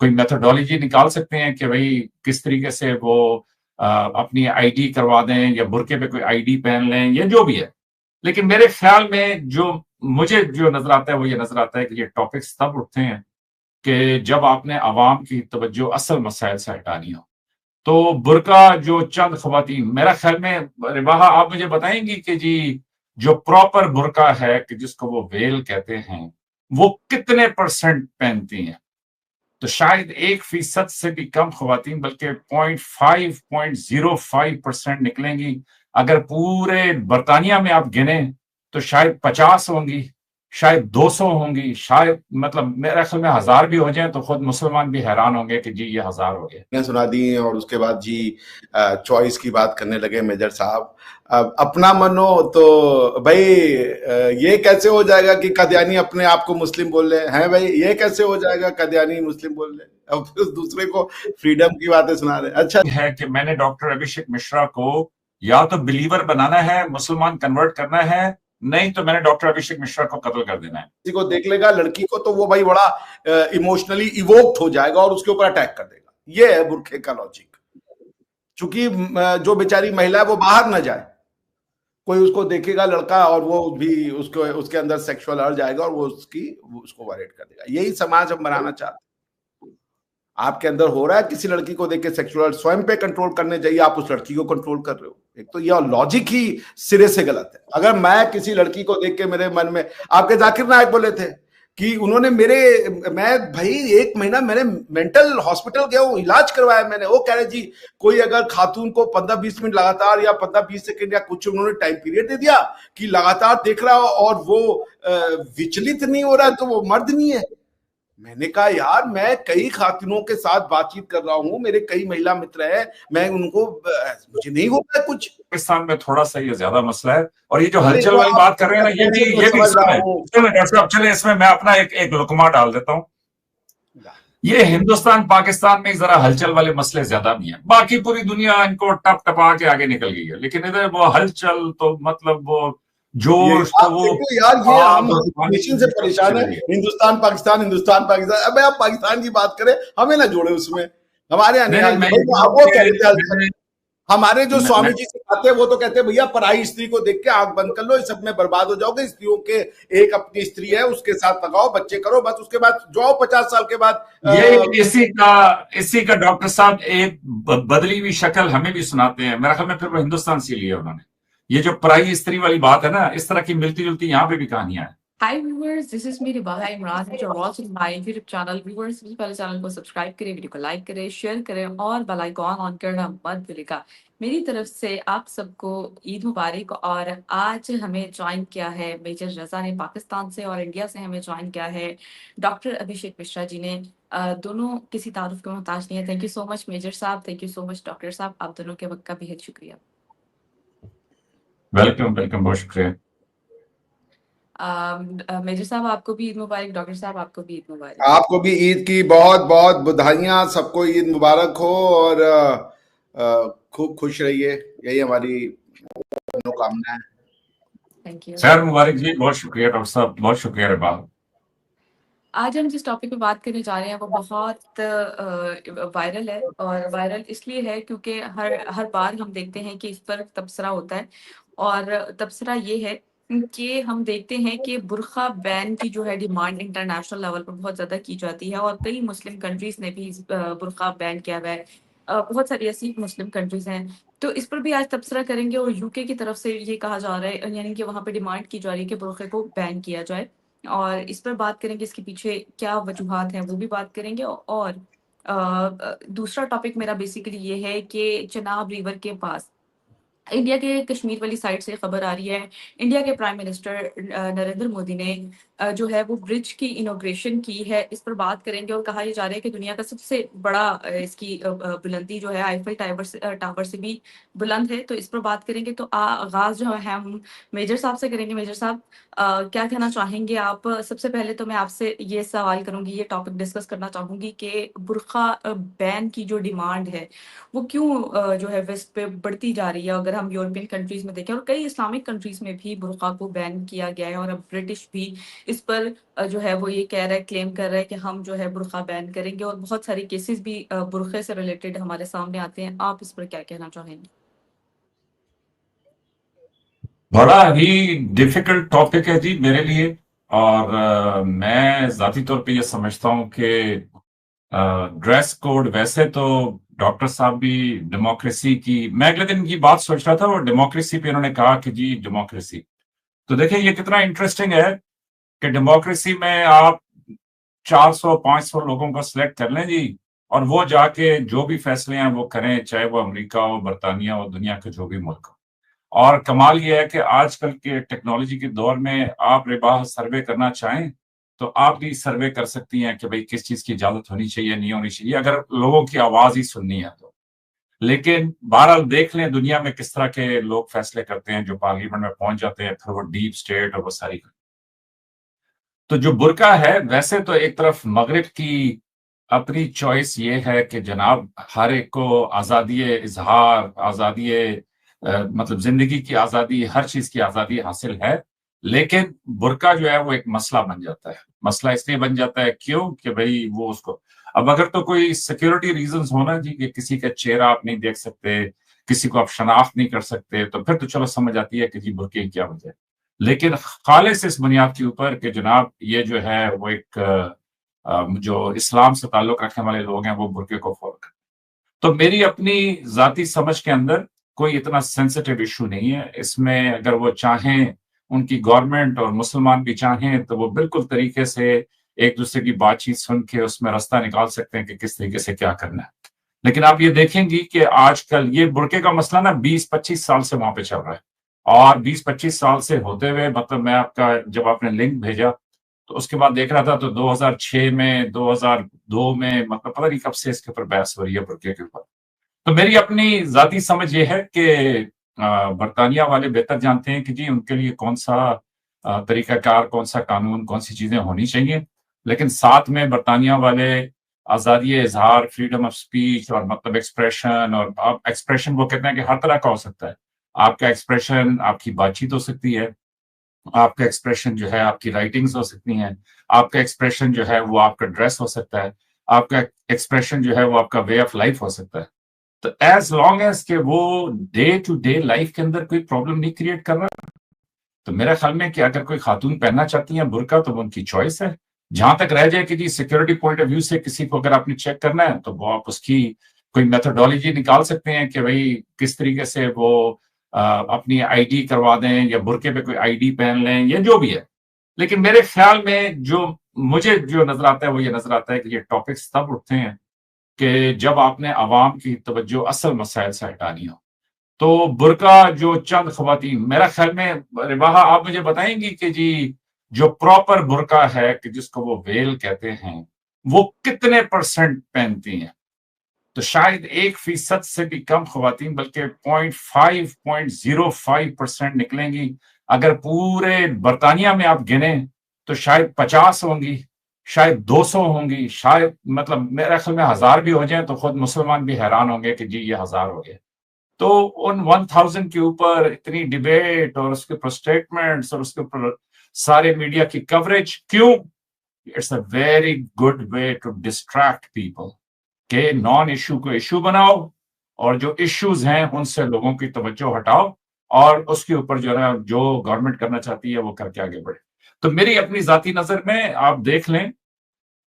कोई मेथोडोलॉजी निकाल सकते हैं कि भाई किस तरीके से वो अपनी आईडी करवा दें या बुरके पे कोई आईडी पहन लें या जो भी है। लेकिन मेरे ख्याल में मुझे जो नजर आता है वो ये नजर आता है कि ये टॉपिक्स तब उठते हैं कि जब आपने आवाम की तवज्जो असल मसाइल से हटानी हो। तो बुरका जो चंद खवातीन, मेरा ख्याल में रिबाहा आप मुझे बताएंगी कि जी जो प्रॉपर बुरका है कि जिसको वो वेल कहते हैं, वो कितने परसेंट पहनती हैं? तो शायद 1% से भी कम खवातीन, बल्कि 0.05% निकलेंगी। अगर पूरे बरतानिया में आप गिने तो शायद 50 होंगी, शायद 200 होंगी, शायद मतलब मेरे ख्याल में 1000 भी हो जाए तो खुद मुसलमान भी हैरान होंगे कि जी ये 1000 हो गए। सुना दी और उसके बाद जी चॉइस की बात करने लगे मेजर साहब। अपना मन हो तो भाई ये कैसे हो जाएगा कि कादियानी अपने आप को मुस्लिम बोल रहे हैं भाई, ये कैसे हो जाएगा कादियानी मुस्लिम बोल रहे हैं और फिर दूसरे को फ्रीडम की बातें सुना रहे। अच्छा है कि मैंने डॉक्टर अभिषेक मिश्रा को या तो बिलीवर बनाना है, मुसलमान कन्वर्ट करना है, नहीं तो मैंने डॉक्टर अभिषेक मिश्रा को कत्ल कर देना है। किसी को देख लेगा लड़की को तो वो भाई बड़ा इमोशनली इवोक्ड हो जाएगा और उसके ऊपर अटैक कर देगा। ये है बुरखे का लॉजिक। चूंकि जो बेचारी महिला है वो बाहर न जाए, कोई उसको देखेगा लड़का और वो भी उसके अंदर सेक्सुअल अर्ज आएगा और वो उसको वायलेट कर देगा। यही समाज हम बनाना चाहते हैं। आपके अंदर हो रहा है, किसी लड़की को देख के सेक्सुअल अर्ज स्वयं पे कंट्रोल करने जाइए, आप उस लड़की को कंट्रोल कर रहे हो। एक तो यह लॉजिक ही सिरे से गलत है। अगर मैं किसी लड़की को देख के मेरे मन में, आपके जाकिर नायक बोले थे कि उन्होंने मैं भाई 1 महीना मैंने मेंटल हॉस्पिटल गया हूं, इलाज करवाया मैंने। वो कह रहे जी कोई अगर खातून को 15-20 मिनट लगातार या 15-20 सेकंड या कुछ उन्होंने टाइम पीरियड दे दिया कि लगातार देख रहा हो और वो विचलित नहीं हो रहा तो वो मर्द नहीं है। मैंने कहा यार मैं कई खातूनों के साथ बातचीत कर रहा हूं, मेरे कई महिला मित्र हैं, मैं उनको मुझे नहीं होता है कुछ। पाकिस्तान में थोड़ा सा ये ज्यादा मसला है। और ये जो हलचल वाली बात कर रहे हैं ना, ये भी डॉक्टर साहब चले इसमें मैं अपना एक लुकमा डाल देता हूँ। ये हिंदुस्तान पाकिस्तान में जरा हलचल वाले मसले ज्यादा नहीं है, बाकी पूरी दुनिया इनको टप टपा के आगे निकल गई है, लेकिन इधर वो हलचल तो मतलब वो जोश तो वो यार ये हम नेशन से परेशान है। हिंदुस्तान पाकिस्तान, हिंदुस्तान पाकिस्तान। अबे आप पाकिस्तान की बात करें, हमें ना जोड़े उसमें। हमारे हमारे जो स्वामी जी सिखाते हैं वो तो कहते हैं भैया पराई स्त्री को देख के आंख बंद कर लो, इस सब में बर्बाद हो जाओगे। स्त्रियों के एक अपनी स्त्री है उसके साथ लगाओ, बच्चे करो, बस उसके बाद जाओ 50 साल के बाद। ये इसी का डॉक्टर साहब एक बदली हुई शक्ल हमें भी सुनाते हैं। मेरा ख्याल में फिर वो हिंदुस्तान से लिया उन्होंने। ये जो पराई स्त्री वाली बात है ना, इस तरह की मिलती जुलती यहाँ पे भी कहानियां हैं। Hi viewers, this is me Ribaha Imran which are watching my YouTube channel. Viewers, सबसे पहले चैनल को सब्सक्राइब करें, वीडियो को लाइक करें, शेयर करें और बेल आइकॉन ऑन करना मत भूलिएगा। मेरी तरफ से आप सबको ईद मुबारक। और आज हमें ज्वाइन किया है मेजर रजा ने पाकिस्तान से, और इंडिया से हमें ज्वाइन किया है डॉक्टर अभिषेक मिश्रा जी ने। दोनों किसी तारुफ के मोहताज नहीं है। Thank you so much major साहब, thank you so much doctor साहब, आप दोनों के वक्त का बेहद शुक्रिया। वेलकम वेलकम, बहुत शुक्रिया। मेजर साहब आपको भी ईद मुबारक, डॉक्टर साहब आपको भी ईद मुबारक। आपको भी ईद की बहुत बहुत बधाइयां, सबको ईद मुबारक हो और खूब खुश रहिए, यही हमारी मनोकामना है। थैंक यू सर मुबारक जी, बहुत शुक्रिया डॉक्टर साहब, बहुत शुक्रिया रिबाहा। आज हम जिस टॉपिक पे बात करने जा रहे हैं वो बहुत वायरल है, और वायरल इसलिए है क्योंकि हर बार हम देखते हैं कि इस पर तबसरा होता है। और तबसरा ये है कि हम देखते हैं कि बुर्का बैन की जो है डिमांड इंटरनेशनल लेवल पर बहुत ज़्यादा की जाती है, और कई मुस्लिम कंट्रीज ने भी बुर्का बैन किया हुआ है। बहुत सारी ऐसी मुस्लिम कंट्रीज हैं, तो इस पर भी आज तबसरा करेंगे। और यूके की तरफ से ये कहा जा रहा है, यानी कि वहाँ पे डिमांड की जा रही है कि बुर्के को बैन किया जाए, और इस पर बात करेंगे, इसके पीछे क्या वजूहात हैं वो भी बात करेंगे। और दूसरा टॉपिक मेरा बेसिकली ये है कि चिनाब रिवर के पास इंडिया के कश्मीर वाली साइड से खबर आ रही है, इंडिया के प्राइम मिनिस्टर नरेंद्र मोदी ने जो है वो ब्रिज की इनोग्रेशन की है। इस पर बात करेंगे, और कहा यह जा रहा है कि दुनिया का सबसे बड़ा इसकी बुलंदी जो है आईफल टावर से भी बुलंद है। तो इस पर बात करेंगे। तो आगाज जो है हम मेजर साहब से करेंगे। मेजर साहब क्या कहना चाहेंगे आप? सबसे पहले तो मैं आपसे ये सवाल करूंगी, ये टॉपिक डिस्कस करना चाहूंगी कि बुर्का बैन की जो डिमांड है वो क्यों जो है वेस्ट पे बढ़ती जा रही है। अगर हम यूरोपियन कंट्रीज में देखें और कई इस्लामिक कंट्रीज में भी बुर्का को बैन किया गया है, और अब ब्रिटिश भी इस पर जो है वो ये कह रहा है, क्लेम कर रहा है कि हम जो है बुर्का बैन करेंगे, और बहुत सारे केसेस भी बुर्के से रिलेटेड हमारे सामने आते हैं। आप इस पर क्या कहना चाहेंगे? बड़ा ही डिफिकल्ट टॉपिक है जी मेरे लिए। और मैं जाती तौर पे ये समझता हूँ कि ड्रेस कोड वैसे तो डॉक्टर साहब भी डेमोक्रेसी की, मैं अगले दिन की बात सोच रहा था, और डेमोक्रेसी पे उन्होंने कहा कि जी डेमोक्रेसी। तो देखिए ये कितना इंटरेस्टिंग है कि डेमोक्रेसी में आप 400-500 लोगों को सिलेक्ट कर लें जी, और वो जाके जो भी फैसले हैं वो करें, चाहे वो अमेरिका हो, बरतानिया हो, दुनिया के जो भी मुल्क हो। और कमाल ये है कि आजकल के टेक्नोलॉजी के दौर में आप रिबाह सर्वे करना चाहें तो आप भी सर्वे कर सकती हैं कि भाई किस चीज की इजाजत होनी चाहिए, नहीं होनी चाहिए, अगर लोगों की आवाज ही सुननी है तो। लेकिन बहरहाल देख लें दुनिया में किस तरह के लोग फैसले करते हैं जो पार्लियामेंट में पहुंच जाते हैं, फिर वो डीप स्टेट और वो सारी। तो जो बुर्का है वैसे तो एक तरफ मगरिब की अपनी चॉइस ये है कि जनाब हर एक को आजादी इजहार, आजादी मतलब जिंदगी की आजादी, हर चीज की आजादी हासिल है। लेकिन बुर्का जो है वो एक मसला बन जाता है। मसला इसलिए बन जाता है क्यों कि भाई वो उसको, अब अगर तो कोई सिक्योरिटी रीजंस होना जी कि किसी का चेहरा आप नहीं देख सकते, किसी को आप शनाख्त नहीं कर सकते, तो फिर तो चलो समझ आती है कि जी बुर्के की क्या वजह है। लेकिन खालिस इस बुनियाद के ऊपर कि जनाब ये जो है वो एक जो इस्लाम से ताल्लुक रखने वाले लोग हैं वो बुर्के को फॉलो करते हैं। तो मेरी अपनी जाती समझ के अंदर कोई इतना सेंसिटिव इशू नहीं है इसमें। अगर वो चाहें, उनकी गवर्नमेंट और मुसलमान भी चाहें, तो वो बिल्कुल तरीके से एक दूसरे की बातचीत सुन के उसमें रास्ता निकाल सकते हैं कि किस तरीके से क्या करना है। लेकिन आप ये देखेंगी कि आजकल ये बुर्के का मसला ना 20-25 साल से वहां पे चल रहा है। और 20-25 साल से होते हुए, मतलब मैं आपका जब आपने लिंक भेजा तो उसके बाद देख रहा था तो 2006 में, 2002 में, मतलब पता नहीं कब से इसके ऊपर बहस हो रही है बुर्के के ऊपर। तो मेरी अपनी जाती समझ ये है कि बरतानिया वाले बेहतर जानते हैं कि जी उनके लिए कौन सा तरीकाकार, कौन सा कानून, कौन सी चीजें होनी चाहिए। लेकिन साथ में बरतानिया वाले आजादी इजहार, फ्रीडम ऑफ स्पीच और मतलब एक्सप्रेशन, और आप एक्सप्रेशन वो कहते हैं कि हर तरह का हो सकता है। आपका एक्सप्रेशन आपकी बातचीत हो सकती है, आपका एक्सप्रेशन जो है आपकी राइटिंग्स हो सकती हैं, आपका एक्सप्रेशन जो है वो आपका ड्रेस हो सकता है, आपका एक्सप्रेशन जो है वो आपका वे ऑफ लाइफ हो सकता है। तो एज लॉन्ग एज के वो डे टू डे लाइफ के अंदर कोई प्रॉब्लम नहीं क्रिएट कर रहा, तो मेरा ख्याल में कि अगर कोई खातून पहनना चाहती है बुर्का तो वो उनकी चॉइस है। जहां तक रह जाए कि जी सिक्योरिटी पॉइंट ऑफ व्यू से किसी को अगर आपने चेक करना है तो वो आप उसकी कोई मेथोडोलॉजी निकाल सकते हैं कि भाई किस तरीके से वो अपनी आईडी करवा दें, या बुर्के पे कोई आईडी पहन लें, या जो भी है। लेकिन मेरे ख्याल में जो मुझे जो नजर आता है वो ये नजर आता है कि ये टॉपिक्स तब उठते हैं कि जब आपने आवाम की तवज्जो असल मसाइल से हटानी हो। तो बुर्का जो चंद खवातीन, मेरा ख्याल में रिबाहा आप मुझे बताएंगी कि जी जो प्रॉपर बुर्का है कि जिसको वो वेल कहते हैं, वो कितने परसेंट पहनती हैं? तो शायद 1% से भी कम खवातीन, बल्कि 0.05% निकलेंगी। अगर पूरे बरतानिया में आप गिने तो शायद 50 होंगी, शायद 200 होंगी, शायद मतलब मेरे ख्याल में 1000 भी हो जाए तो खुद मुसलमान भी हैरान होंगे कि जी ये 1000 हो गए। तो उन 1000 के ऊपर इतनी डिबेट और उसके ऊपर स्टेटमेंट्स और उसके ऊपर सारे मीडिया की कवरेज क्यों? It's a very good way to distract people के नॉन इशू को इशू बनाओ, और जो इश्यूज हैं उनसे लोगों की तवज्जो हटाओ, और उसके ऊपर जो है जो गवर्नमेंट करना चाहती है वो करके आगे बढ़े। तो मेरी अपनी जाती नजर में आप देख लें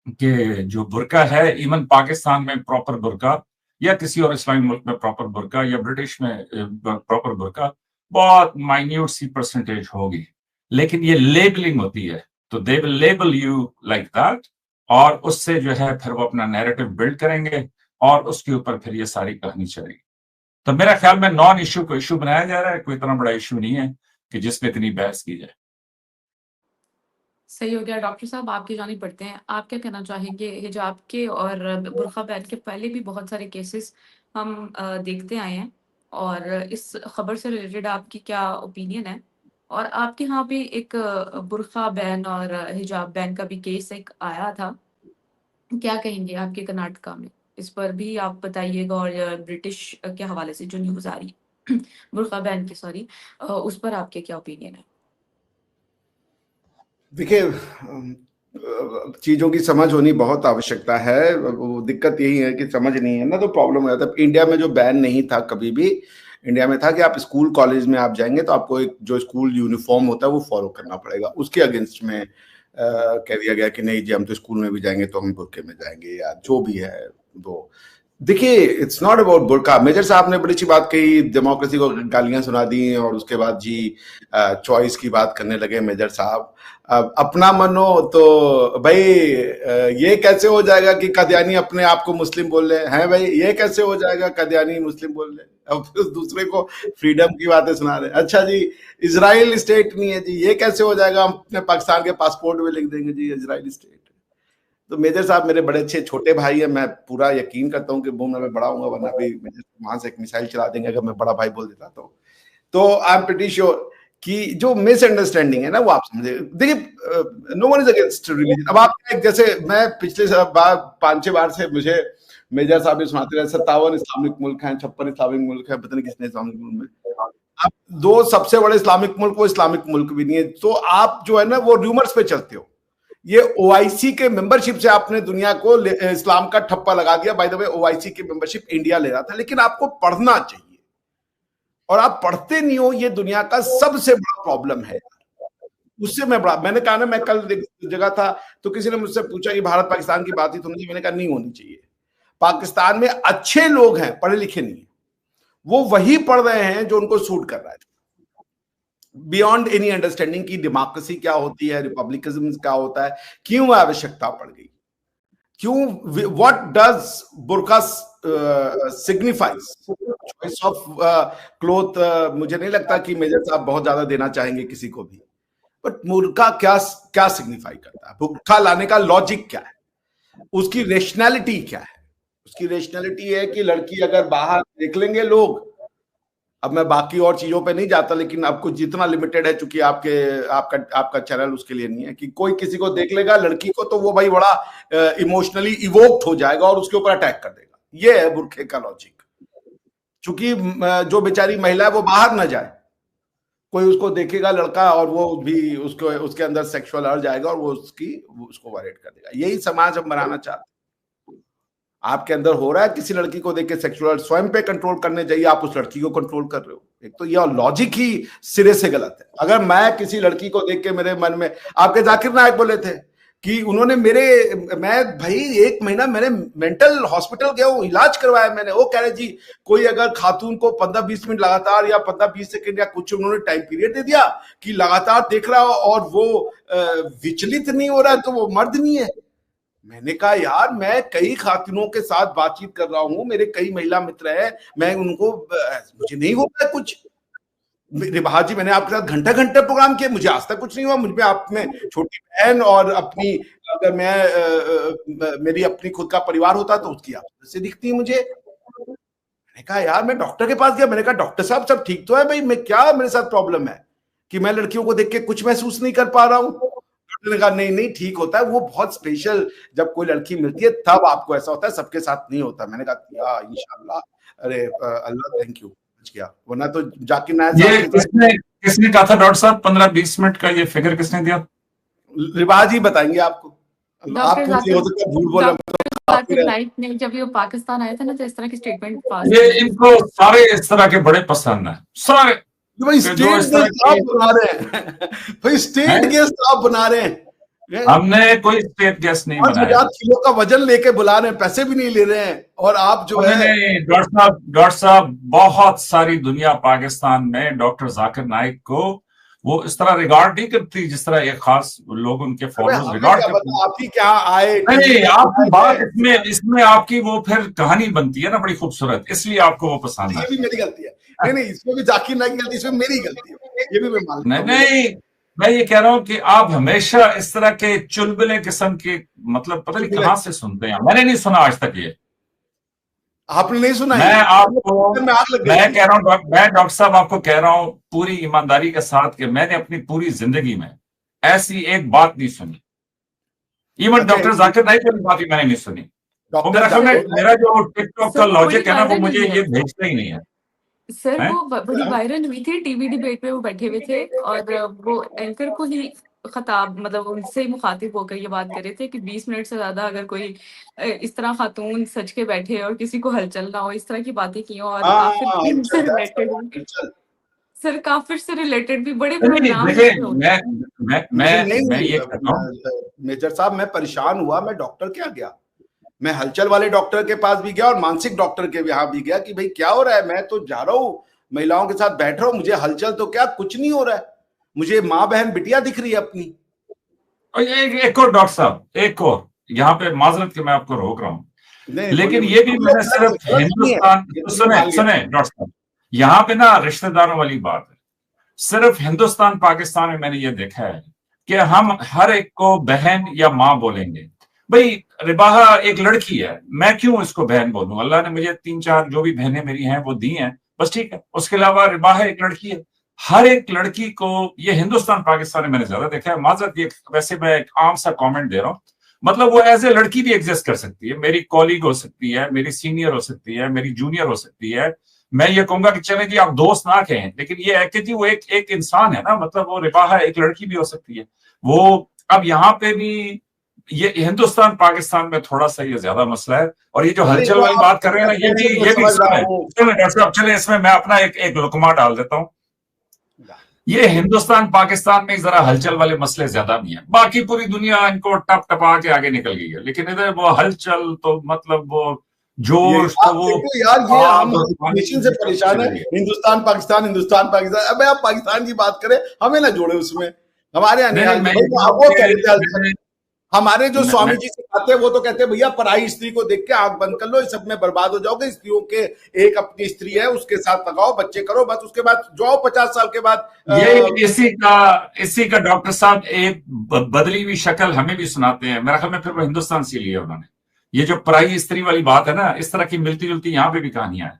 कि जो बुर्का है, इवन पाकिस्तान में प्रॉपर बुर्का, या किसी और इस्लामी मुल्क में प्रॉपर बुर्का, या ब्रिटिश में प्रॉपर बुर्का, बहुत माइन्यूट सी परसेंटेज होगी। लेकिन ये लेबलिंग होती है, तो they will label you like that, और उससे जो है फिर वो अपना नैरेटिव बिल्ड करेंगे, और उसके ऊपर फिर ये सारी कहानी चलेगी। तो मेरा ख्याल में नॉन इशू को इशू बनाया जा रहा है, कोई इतना बड़ा इशू नहीं है कि जिसमें इतनी बहस की जाए। सही हो गया। डॉक्टर साहब आपकी जानिब बढ़ते हैं। आप क्या कहना चाहेंगे हिजाब के और बुर्का बैन के? पहले भी बहुत सारे केसेस हम देखते आए हैं, और इस खबर से रिलेटेड आपकी क्या ओपिनियन है? और आपके यहाँ पे एक बुर्का बैन और हिजाब बैन का भी केस एक आया था, क्या कहेंगे आपके कर्नाटका में? इस पर भी आप बताइएगा, और ब्रिटिश के हवाले से जो न्यूज़ आ रही है बुर्का बैन की, सॉरी, उस पर आपके क्या ओपिनियन है? देखिए, चीजों की समझ होनी बहुत आवश्यकता है। वो दिक्कत यही है कि समझ नहीं है ना, तो प्रॉब्लम हो जाता है। इंडिया में जो बैन नहीं था कभी भी, इंडिया में था कि आप स्कूल कॉलेज में आप जाएंगे तो आपको एक जो स्कूल यूनिफॉर्म होता है वो फॉलो करना पड़ेगा। उसके अगेंस्ट में कह दिया गया कि नहीं जी, हम तो स्कूल में भी जाएंगे तो हम बुर्के में जाएंगे, या जो भी है वो। देखिए, इट्स नॉट अबाउट बुर्का। मेजर साहब ने बड़ी अच्छी बात कही, डेमोक्रेसी को गालियां सुना दी, और उसके बाद जी चॉइस की बात करने लगे मेजर साहब। अपना मन हो तो भाई ये कैसे हो जाएगा कि कदियानी अपने आप को मुस्लिम बोल रहे हैं भाई? ये कैसे हो जाएगा कदियानी मुस्लिम बोल रहे? अब फिर दूसरे को फ्रीडम की बातें सुना रहे। अच्छा जी, इजराइल स्टेट नहीं है जी, ये कैसे हो जाएगा? हम अपने पाकिस्तान के पासपोर्ट में लिख देंगे जी इजराइल स्टेट। तो मेजर साहब मेरे बड़े अच्छे छोटे भाई है, मैं पूरा यकीन करता हूँ कि बूम में बड़ा हूँ, वरना भी मेजर वहां से एक मिसाइल चला देंगे अगर मैं बड़ा भाई बोल देता तो आई एम प्रीटी श्योर कि जो मिसअंडरस्टैंडिंग है ना वो आप समझे। देखिए, no one is against religion. अब आप जैसे मैं पिछले बार 5-6 बार से मुझे मेजर साहब भी सुनाते रहे 57 इस्लामिक मुल्क हैं, 56 इस्लामिक मुल्क है, पता नहीं कितने इस्लामिक मुल्क में। अब 2 सबसे बड़े इस्लामिक मुल्क, वो इस्लामिक मुल्क भी नहीं है। तो आप जो है ना वो रूमर्स पे चलते हो। ये ओआईसी के मेंबरशिप से आपने दुनिया को इस्लाम का ठप्पा लगा दिया। बाय द वे, ओआईसी की मेंबरशिप इंडिया ले रहा था, लेकिन आपको पढ़ना चाहिए और आप पढ़ते नहीं हो। ये दुनिया का सबसे बड़ा प्रॉब्लम है। उससे मैंने कहा ना, मैं कल जगह था तो किसी ने मुझसे पूछा कि भारत पाकिस्तान की बात ही तो नहीं। मैंने कहा नहीं होनी चाहिए। पाकिस्तान में अच्छे लोग हैं, पढ़े लिखे नहीं है, वो वही पढ़ रहे हैं जो उनको सूट कर रहा है, बियॉन्ड एनी अंडरस्टैंडिंग की डेमोक्रेसी क्या होती है, रिपब्लिकनिज्म क्या होता है, क्यों आवश्यकता पड़ गई, क्यों, what does burqa signifies, choice of cloth. मुझे नहीं लगता कि मेजर साहब बहुत ज्यादा देना चाहेंगे किसी को भी, बट बुर्का क्या क्या सिग्निफाई करता है, बुर्का लाने का लॉजिक क्या है, उसकी रेशनैलिटी क्या है। उसकी रेशनैलिटी है कि लड़की अगर बाहर देख लेंगे लोग, अब मैं बाकी और चीजों पे नहीं जाता, लेकिन अब कुछ जितना लिमिटेड है, चूंकि आपका चैनल उसके लिए नहीं है, कि कोई किसी को देख लेगा लड़की को तो वो भाई बड़ा इमोशनली इवोक्ड हो जाएगा और उसके ऊपर अटैक कर देगा। ये है बुर्के का लॉजिक। चूंकि जो बेचारी महिला है वो बाहर ना जाए, कोई उसको देखेगा लड़का और वो भी उसके अंदर सेक्सुअल अर्ज आएगा और वो उसको वायलेट कर देगा। यही समाज हम बनाना चाहते हैं। आपके अंदर हो रहा है, किसी लड़की को देख के सेक्सुअल स्वयं पे कंट्रोल करने चाहिए, आप उस लड़की को कंट्रोल कर रहे हो। एक तो ये लॉजिक ही सिरे से गलत है। अगर मैं किसी लड़की को देख के मेरे मन में, आपके जाकिर नायक बोले थे कि उन्होंने मैं भाई 1 महीना मैंने मेंटल हॉस्पिटल गया हूं, इलाज करवाया मैंने। वो कह रहे जी कोई अगर खातून को 15-20 मिनट लगातार या 15-20 सेकंड या कुछ उन्होंने टाइम पीरियड दे दिया कि लगातार देख रहा हो और वो विचलित नहीं हो रहा है तो वो मर्द नहीं है। मैंने कहा यार, मैं कई खातूनों के साथ बातचीत कर रहा हूं, मेरे कई महिला मित्र हैं, मैं उनको, मुझे नहीं होता कुछ। रिभा जी, मैंने आपके साथ घंटा घंटा प्रोग्राम किया, मुझे आज तक कुछ नहीं हुआ। मुझे आप में छोटी बहन और अपनी, अगर मैं मेरी अपनी खुद का परिवार होता तो उसकी आप से दिखती है मुझे। मैंने कहा यार, मैं डॉक्टर के पास गया, मैंने कहा डॉक्टर साहब सब ठीक तो है भाई, मैं क्या, मेरे साथ प्रॉब्लम है कि मैं लड़कियों को देख के कुछ महसूस नहीं कर पा रहा हूँ। डॉक्टर ने कहा नहीं नहीं ठीक होता है, वो बहुत स्पेशल, जब कोई लड़की मिलती है तब आपको ऐसा होता है, सबके साथ नहीं होता। मैंने कहा इंशाल्लाह, अरे अल्लाह थैंक यू किया, वरना तो जाकिर नायक साहब किसने कहा था डॉक्टर साहब 15-20 मिनट का ये फिगर किसने दिया? रिवाज ही बताएंगे आपको। आप झूठ बोल जाकिर नाइक ने जब ये पाकिस्तान आया था ना, तो इस तरह की स्टेटमेंट पास, ये इनको सारे इस तरह के बड़े पसंद है, सारे भाई स्टेट आप बना रहे हैं, भाई स्टेट गेस्ट आप बना रहे हैं। हमने कोई स्टेट गेस्ट नहीं बनाया। 5,000 किलो का वजन लेके बुला रहे हैं, पैसे भी नहीं ले रहे हैं, और आप जो है डॉक्टर साहब बहुत सारी दुनिया पाकिस्तान में डॉक्टर जाकिर नाइक को वो इस तरह रिगार्ड नहीं करती जिस तरह एक खास लोग उनके फॉलोअर्स रिगार्ड करते हैं। आप ही क्या आए नहीं, आपकी बात इसमें आपकी वो फिर कहानी बनती है ना बड़ी खूबसूरत, इसलिए आपको वो पसंद है। ये भी मेरी गलती है। नहीं, इसमें भी जाकिर नाइक की गलती, इसमें मेरी गलती है, ये भी मैं मानता हूं। नहीं, मैं ये कह रहा हूं कि आप हमेशा इस तरह के चुलबुले किस्म के, मतलब पता नहीं कहां से सुनते हैं, मैंने नहीं सुना आज तक ये। आपने नहीं सुना? मैं कह रहा हूं, मैं डॉक्टर साहब आपको कह रहा हूं पूरी ईमानदारी के साथ कि मैंने अपनी पूरी जिंदगी में ऐसी एक बात नहीं सुनी। इवन डॉक्टर जाकिर नाइक की बात भी मैंने नहीं सुनी। मेरा जो टिकटॉक का लॉजिक है ना, वो मुझे ये भेजता ही नहीं है। सर वो बड़ी वायरल हुई थी टीवी डिबेट में, वो बैठे हुए थे और वो एंकर को ही खताब मतलब उनसे मुखातिब होकर ये बात कर रहे थे कि 20 मिनट से ज्यादा अगर कोई इस तरह खातून सज के बैठे और किसी को हलचल ना हो, इस तरह की बातें की और काफिर से रिलेटेड सर, काफिर से रिलेटेड भी बड़े नहीं, प्रोग्राम मैं ये कहता हूँ मेजर साहब, मैं परेशान हुआ, मैं डॉक्टर के यहाँ गया, मैं हलचल वाले डॉक्टर के पास भी गया और मानसिक डॉक्टर के यहाँ भी गया कि भाई क्या हो रहा है, मैं तो जा रहा हूँ महिलाओं के साथ बैठ रहा हूँ, मुझे हलचल तो क्या कुछ नहीं हो रहा है, मुझे माँ बहन बिटिया दिख रही है अपनी। एक और डॉक्टर साहब, एक और यहाँ पे माजरत के मैं आपको रोक रहा हूँ, लेकिन ये भी मैंने सिर्फ हिंदुस्तान, सुने डॉक्टर साहब, यहाँ पे ना रिश्तेदारों वाली बात है। सिर्फ हिंदुस्तान पाकिस्तान में मैंने ये देखा है कि हम हर एक को बहन या माँ बोलेंगे। भाई रिबाहा एक लड़की है, मैं क्यों इसको बहन बोलूं? अल्लाह ने मुझे 3-4 जो भी बहनें मेरी हैं वो दी हैं, बस ठीक है। उसके अलावा रिबाहा एक लड़की है, हर एक लड़की को, ये हिंदुस्तान पाकिस्तान में मैंने ज्यादा देखा है। माजरत, ये वैसे मैं एक आम सा कमेंट दे रहा हूँ, मतलब वो एज ए लड़की भी एग्जिस्ट कर सकती है, मेरी कॉलीग हो सकती है, मेरी सीनियर हो सकती है, मेरी जूनियर हो सकती है। मैं ये कहूंगा कि चले जी आप दोस्त ना कहें, लेकिन ये है कि जी वो एक इंसान है ना, मतलब वो रिबाहा एक लड़की भी हो सकती है वो। अब यहाँ पे भी ये हिंदुस्तान पाकिस्तान में थोड़ा सा ये ज्यादा मसला है। और ये जो हलचल वाली बात कर रहे हैं ना, ये भी डॉक्टर साहब, चले इसमें मैं अपना एक लुकमा डाल देता हूँ। ये हिंदुस्तान पाकिस्तान में जरा हलचल वाले मसले ज्यादा भी हैं, बाकी पूरी दुनिया इनको टप टपा के आगे निकल गई है, लेकिन इधर वो हलचल तो मतलब वो जोश तो वो यार, ये हम नेशन से परेशान है, हिंदुस्तान पाकिस्तान, हिंदुस्तान पाकिस्तान। अब आप पाकिस्तान की बात करें, हमें ना जोड़े उसमें, हमारे यहाँ हमारे जो स्वामी जी सिखाते हैं वो तो कहते हैं भैया पराई स्त्री को देख के आंख बंद कर लो, इस सब में बर्बाद हो जाओगे, स्त्रियों के एक अपनी स्त्री है उसके साथ लगाओ, बच्चे करो, बस उसके बाद जाओ 50 साल के बाद। ये इसी का डॉक्टर साहब एक बदली हुई शक्ल हमें भी सुनाते हैं। मेरा ख्याल में फिर वो हिंदुस्तान से लिया उन्होंने, ये जो पराई स्त्री वाली बात है ना, इस तरह की मिलती जुलती यहाँ पे भी कहानियां हैं।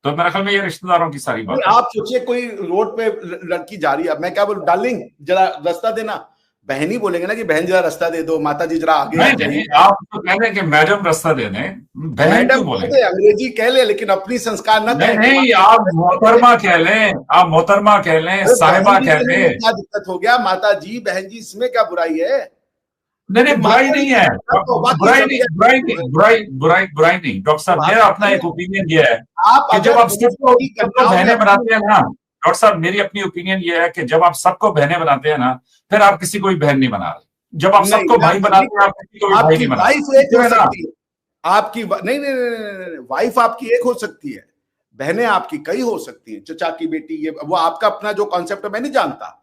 तो मेरा ख्याल में ये रिश्तेदारों की सारी बात है। आप सोचिए कोई रोड पे लड़की जा रही है, मैं क्या बोलूं, डार्लिंग जरा रास्ता देना, बहन ही बोलेंगे ना कि बहन जरा रास्ता दे दो, माता जी जरा आगे आ जाइए। आप तो कह रहे कि मैडम रास्ता दे दें, बहन क्यों बोलेंगे? अंग्रेजी कह ले, लेकिन अपनी संस्कार ना कहें। नहीं, आप मोहतरमा कह लें, आप मोहतरमा कह लें, साहिबा कह लें। क्या दिक्कत हो गया? माता जी, बहन जी, इसमें क्या बुराई है? नहीं, बुराई नहीं है, बुराई नहीं डॉक्टर साहब। मेरा अपना एक ओपिनियन ये है कि जब आप सबको बहनें बनाते हैं ना, डॉक्टर साहब मेरी अपनी ओपिनियन ये है कि जब आप सबको बहनें बनाते हैं ना, फिर आप किसी को भी बहन नहीं बना रहे। जब आप सबको भाई बनाते हैं, आप किसी को भी भाई नहीं बना रहे। आपकी नहीं, वाइफ आपकी एक हो सकती है, बहनें आपकी कई हो सकती हैं, चचा की बेटी, ये वो आपका अपना जो कॉन्सेप्ट है मैं नहीं जानता।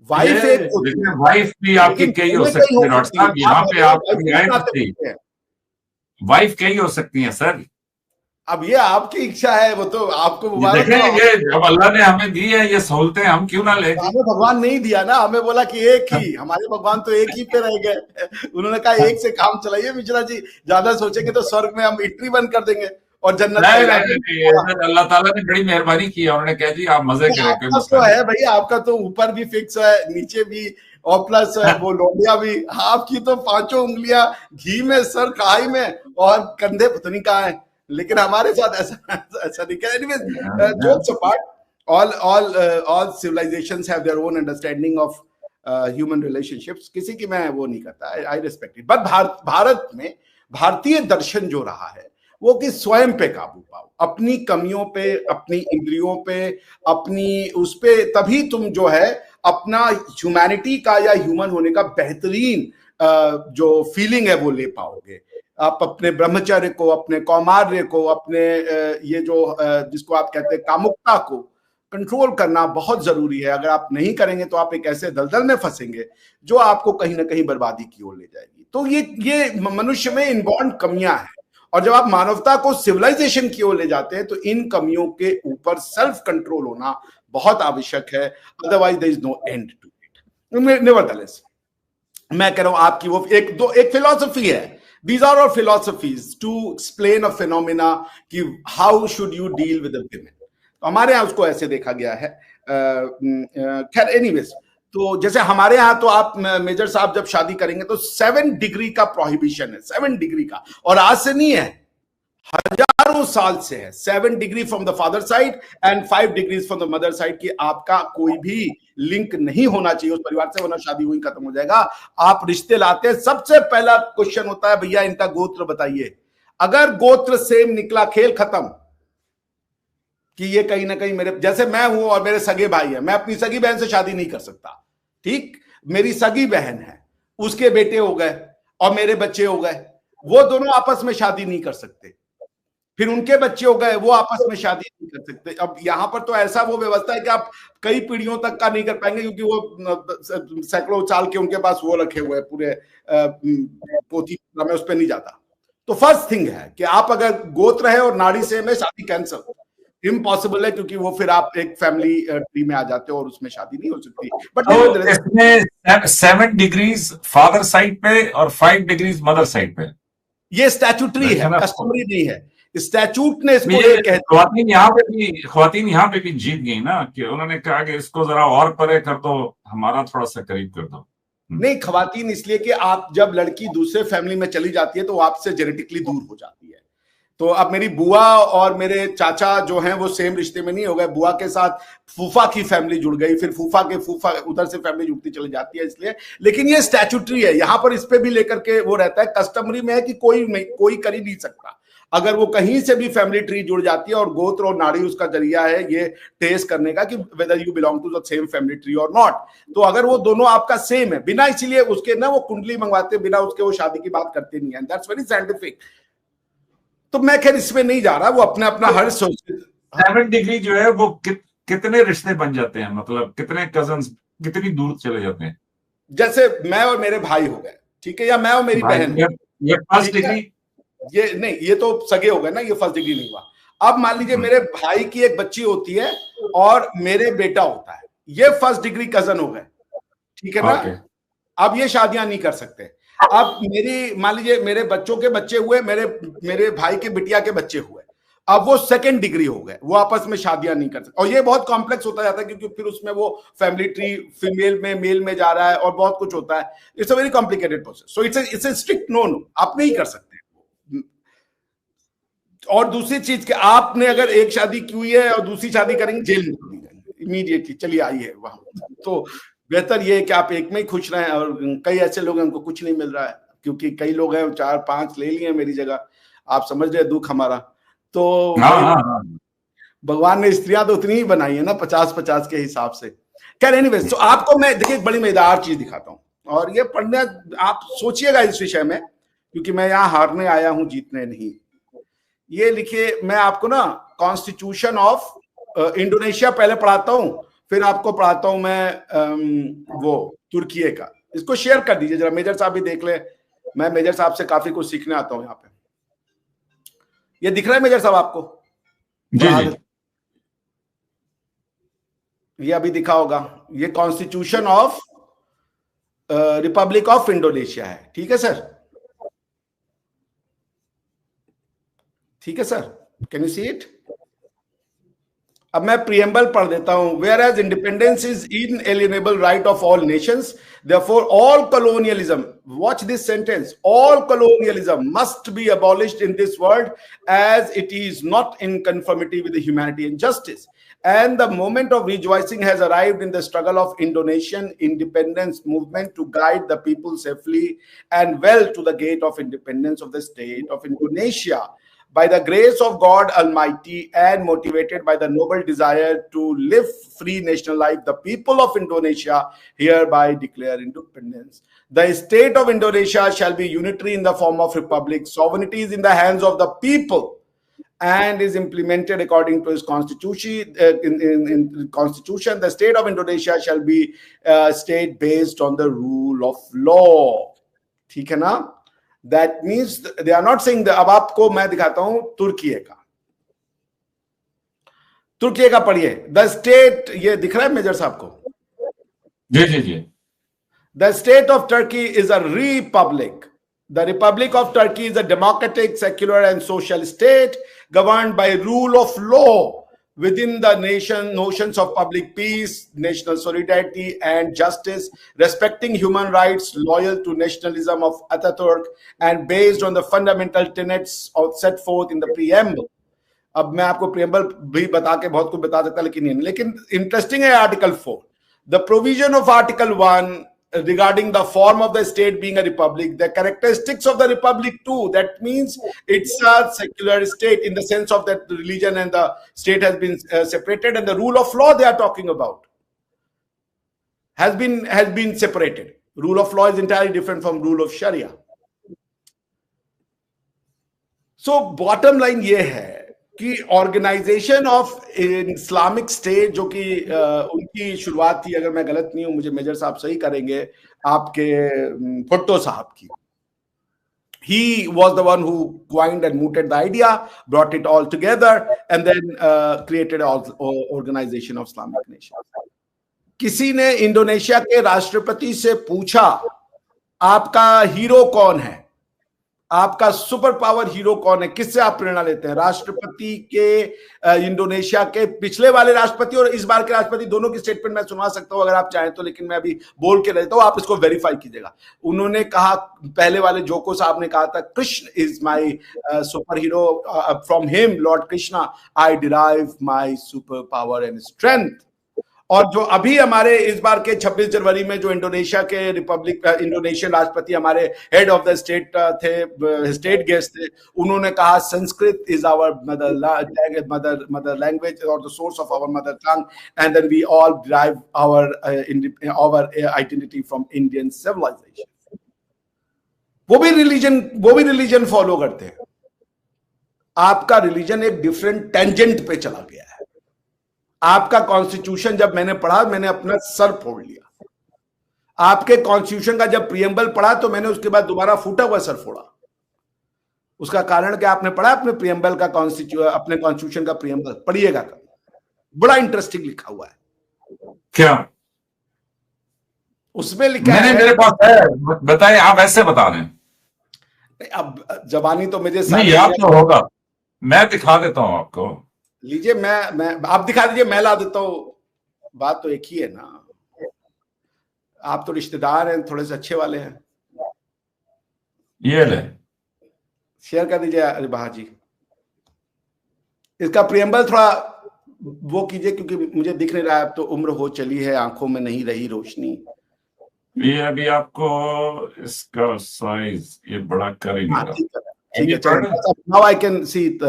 वाइफ एक होती है, वाइफ भी आपकी कई हो सकती है डॉक्टर साहब, यहाँ पे आप वाइफ कई हो सकती है सर। अब ये आपकी इच्छा है, वो तो आपको देखें, ये अब अल्लाह ने हमें दी है ये सहूलतें, हम क्यों ना ले। हमें भगवान नहीं दिया ना, हमें बोला कि एक ही, हमारे भगवान तो एक ही पे रह गए। उन्होंने कहा एक से काम चलाइए मिश्रा जी, ज्यादा सोचेंगे तो स्वर्ग में हम इटरी बंद कर देंगे और जन्नत। अल्लाह ताला ने बड़ी मेहरबानी की, उन्होंने कहा जी आप मजे करें। तो है भाई, आपका तो ऊपर भी फिक्स है, नीचे भी, और प्लस वो लोबिया भी। आपकी तो 5 उंगलियां घी में, सर कढ़ाई में, और कंधे पता नहीं कहाँ है, लेकिन हमारे साथ ऐसा नहीं है। Anyways, jokes apart, all civilizations have their own understanding of human relationships। किसी की मैं वो नहीं करता, I respect it। But Bharat में भारतीय दर्शन जो रहा है वो कि स्वयं पे काबू पाओ, अपनी कमियों पे, अपनी इंद्रियों पे, अपनी उस पे, तभी तुम जो है अपना ह्यूमैनिटी का या ह्यूमन होने का बेहतरीन जो फीलिंग है वो ले पाओगे। आप अपने ब्रह्मचर्य को, अपने कौमार्य को, अपने ये जो जिसको आप कहते हैं कामुकता को कंट्रोल करना बहुत जरूरी है। अगर आप नहीं करेंगे तो आप एक ऐसे दलदल में फंसेंगे जो आपको कहीं ना कहीं बर्बादी की ओर ले जाएगी। तो ये मनुष्य में इनबॉर्न कमियां हैं, और जब आप मानवता को सिविलाइजेशन की ओर ले जाते हैं तो इन कमियों के ऊपर सेल्फ कंट्रोल होना बहुत आवश्यक है, otherwise there is no end to it. Nevertheless, मैं कह रहा हूं आपकी वो एक फिलॉसफी है। These are all philosophies to explain a phenomena कि how should you deal with the women। तो हमारे यहाँ उसको ऐसे देखा गया है। खैर एनीवेज, तो जैसे हमारे यहाँ तो आप मेजर साहब जब शादी करेंगे तो 7 डिग्री का प्रोहिबिशन है, 7 डिग्री का, और आज से नहीं है, 1000 हजारों साल से है, 7 degree from the father side and 5 degree from the mother side, कि आपका कोई भी लिंक नहीं होना चाहिए उस परिवार से, वरना शादी हुई खत्म हो जाएगा। आप रिश्ते लाते हैं, सबसे पहला क्वेश्चन होता है भैया इनका गोत्र बताइए। अगर गोत्र सेम निकला, खेल खत्म, कि ये कहीं ना कहीं मेरे जैसे मैं हूं और मेरे सगे भाई है, मैं अपनी सगी बहन से शादी नहीं कर सकता, ठीक। मेरी सगी बहन है, उसके बेटे हो गए और मेरे बच्चे हो गए, वो दोनों आपस में शादी नहीं कर सकते। फिर उनके बच्चे हो गए, वो आपस में शादी नहीं कर सकते। अब यहां पर तो ऐसा वो व्यवस्था है कि आप कई पीढ़ियों तक का नहीं कर पाएंगे, क्योंकि वो सैकड़ों साल के उनके पास वो रखे हुए पूरे पोथी में, उस पर नहीं जाता। तो फर्स्ट थिंग है कि आप अगर गोत्र है और नाड़ी से में, शादी कैंसल इम्पॉसिबल है, क्योंकि वो फिर आप एक फैमिली ट्री में आ जाते हो और उसमें शादी नहीं हो सकती। बट तो इसमें 7 डिग्रीज फादर साइड पे और 5 डिग्रीज मदर साइड पे, ये स्टैट्यूटरी है, कस्टमरी नहीं है। स्टैट्यूट ने इसको ख्वातीन यहाँ पे भी जीत गई ना, कि उन्होंने कहा कि इसको जरा और परे कर दो, हमारा थोड़ा सा करीब कर दो। नहीं, ख्वातीन इसलिए कि आप जब लड़की दूसरे फैमिली में चली जाती है तो आपसे जेनेटिकली दूर हो जाती है। तो अब मेरी बुआ और मेरे चाचा जो हैं वो सेम रिश्ते में नहीं हो गए, बुआ के साथ फूफा की फैमिली जुड़ गई, फिर फूफा के फूफा उधर से फैमिली जुड़ती चली जाती है, इसलिए। लेकिन ये स्टैट्यूटरी है, यहां पर इस पे भी लेकर के वो रहता है। कस्टमरी में है कि कोई कर ही नहीं सकता। अगर वो कहीं से भी फैमिली ट्री जुड़ जाती है, और गोत्र और नाड़ी उसका जरिया है ये टेस्ट करने का कि whether you belong to the same family tree और नॉट। तो अगर वो दोनों आपका सेम है, बिना इसीलिए उसके ना वो कुंडली मंगवाते, बिना उसके वो शादी की बात करते नहीं है। That's very scientific. तो मैं खैर इसमें नहीं जा रहा, वो अपना अपना हर सोच। 7 डिग्री जो है वो कितने रिश्ते बन जाते हैं, मतलब कितने कजन्स कितनी दूर चले जाते हैं? जैसे मैं और मेरे भाई हो गए, ठीक है, या मैं और मेरी बहन, ये फर्स्ट डिग्री, ये नहीं, ये तो सगे हो गए ना, ये फर्स्ट डिग्री नहीं हुआ। अब मान लीजिए मेरे भाई की एक बच्ची होती है और मेरे बेटा होता है, ये फर्स्ट डिग्री कजन हो गए, ठीक है ना। अब ये शादियां नहीं कर सकते। अब मेरी मान लीजिए मेरे बच्चों के बच्चे हुए, मेरे भाई के बिटिया के बच्चे हुए, अब वो सेकंड डिग्री हो गए, वो आपस में शादियां नहीं कर सकते। और ये बहुत कॉम्प्लेक्स होता जाता है, क्योंकि फिर उसमें वो फैमिली ट्री फीमेल में मेल में जा रहा है और बहुत कुछ होता है। It's a very complicated process, so it's a strict no, आप नहीं कर सकते। और दूसरी चीज कि आपने अगर एक शादी की हुई है और दूसरी शादी करेंगे, जेल में चली जाएंगे इमीडिएटली, चलिए आइए वहां। तो बेहतर ये है कि आप एक में ही खुश रहें। और कई ऐसे लोग हैं उनको कुछ नहीं मिल रहा है, क्योंकि कई लोग हैं 4-5 ले लिए मेरी जगह, आप समझ रहे दुख हमारा। तो भगवान ने स्त्रियां तो उतनी ही बनाई है ना, 50-50 के हिसाब से। खैर एनीवेज, तो आपको मैं देखिए एक बड़ी मजेदार चीज दिखाता हूँ, और ये पढ़ने आप सोचिएगा इस विषय में, क्योंकि मैं यहाँ हारने आया हूँ, जीतने नहीं। ये लिखिए, मैं आपको ना कॉन्स्टिट्यूशन ऑफ इंडोनेशिया पहले पढ़ाता हूँ, फिर आपको पढ़ाता हूं मैं वो तुर्की का। इसको शेयर कर दीजिए जरा, मेजर साहब भी देख ले। मैं मेजर साहब से काफी कुछ सीखने आता हूं यहाँ पे। ये दिख रहा है मेजर साहब आपको? जी जी। ये अभी दिखा होगा, ये constitution of republic of Indonesia है, ठीक है सर? ठीक है sir, can you see it? अब मैं प्रियम्बल पढ़ देता हूं। Whereas independence is inalienable right of all nations, therefore all colonialism, watch this sentence, all colonialism must be abolished in this world, as it is not in conformity with the humanity and justice. And the moment of rejoicing has arrived in the struggle of Indonesian independence movement to guide the people safely and well to the gate of independence of the state of Indonesia. By the grace of God Almighty and motivated by the noble desire to live free national life, the people of Indonesia hereby declare independence. The state of Indonesia shall be unitary in the form of republic. Sovereignty is in the hands of the people and is implemented according to its constitution. In constitution, the state of Indonesia shall be state based on the rule of law. ठीक है ना? That means they are not saying that। अब आपको मैं दिखाता हूं तुर्की का। तुर्की का पढ़िए। द स्टेट, ये दिख रहा है मेजर साहब को? जी जी जी। The state of Turkey is a republic. The Republic of Turkey is a democratic, secular, and social state governed by rule of law within the nation, notions of public peace, national solidarity, and justice, respecting human rights, loyal to nationalism of Ataturk, and based on the fundamental tenets set forth in the preamble. अब मैं आपको preamble भी बता के बहुत कुछ बता सकता, लेकिन इंटरेस्टिंग है article 4, the provision of article 1 regarding the form of the state being a republic, the characteristics of the republic too. That means it's a secular state in the sense of that the religion and the state has been separated, and the rule of law they are talking about has been separated. Rule of law is entirely different from rule of Sharia. So bottom line ये है कि organisation of Islamic state जो कि उनकी शुरुआत थी, अगर मैं गलत नहीं हूं, मुझे मेजर साहब सही करेंगे, आपके भुट्टो साहब की. He was the one who coined and mooted the idea, brought it all together, and then created an organization of Islamic nation. किसी ने इंडोनेशिया के राष्ट्रपति से पूछा, आपका हीरो कौन है, आपका सुपर पावर हीरो कौन है, किससे आप प्रेरणा लेते हैं? राष्ट्रपति के, इंडोनेशिया के पिछले वाले राष्ट्रपति और इस बार के राष्ट्रपति दोनों की स्टेटमेंट मैं सुना सकता हूं अगर आप चाहें तो, लेकिन मैं अभी बोल के रहता हूं, आप इसको वेरीफाई कीजिएगा. उन्होंने कहा, पहले वाले जोको साहब ने कहा था, Krishna is my super hero, from him Lord Krishna I derive my super power and strength. और जो अभी हमारे इस बार के 26 जनवरी में जो इंडोनेशिया के इंडोनेशियन राष्ट्रपति हमारे हेड ऑफ द स्टेट थे, स्टेट गेस्ट थे, उन्होंने कहा Sanskrit is our mother language और the source of our mother tongue, and then we all derive our identity from Indian civilization. वो भी रिलीजन फॉलो करते हैं. आपका रिलीजन एक डिफरेंट टेंजेंट पे चला गया है. आपका कॉन्स्टिट्यूशन जब मैंने पढ़ा, मैंने अपना सर फोड़ लिया. आपके कॉन्स्टिट्यूशन का जब प्रियम्बल पढ़ा तो मैंने उसके बाद दोबारा फूटा हुआ सर फोड़ा. उसका कारण क्या, आपने पढ़ा अपने प्रियम्बल का अपने कॉन्स्टिट्यूशन का प्रियम्बल पढ़िएगा कभी, बड़ा इंटरेस्टिंग लिखा हुआ है. क्या उसमें लिखा है? मेरे पास है, बताइए, आप ऐसे बता रहे हैं. अब जबानी तो मुझे याद तो होगा, मैं दिखा देता हूं आपको. लीजिए, मैं आप दिखा दीजिए, मैं ला देता हूं. बात तो एक ही है ना, आप तो रिश्तेदार हैं, थोड़े से अच्छे वाले हैं. ये ले, शेयर कर दीजिए अरे बहा जी. इसका प्रियम्बल थोड़ा वो कीजिए, क्योंकि मुझे दिख नहीं रहा है. अब तो उम्र हो चली है, आंखों में नहीं रही रोशनी. ये अभी आपको इसका साइज ये बड़ा करेंगे. ठीक है, now I can see it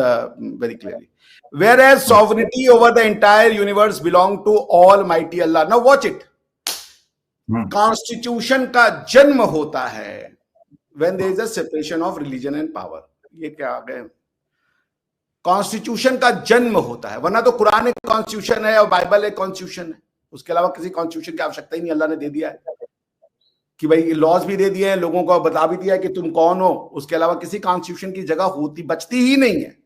very clearly. Whereas sovereignty over the entire universe belong to Almighty Allah. Now watch it. Constitution का जन्म होता है when there is a separation of religion and power. ये क्या आ गए? कॉन्स्टिट्यूशन का जन्म होता है, वरना तो कुरान एक कॉन्स्टिट्यूशन है और बाइबल एक कॉन्स्टिट्यूशन है. उसके अलावा किसी कॉन्स्टिट्यूशन की आवश्यकता ही नहीं. अल्लाह ने दे दिया है कि भाई लॉज भी दे दिए हैं, लोगों को बता भी दिया है कि तुम कौन हो. उसके अलावा किसी कॉन्स्टिट्यूशन की जगह बचती ही नहीं है.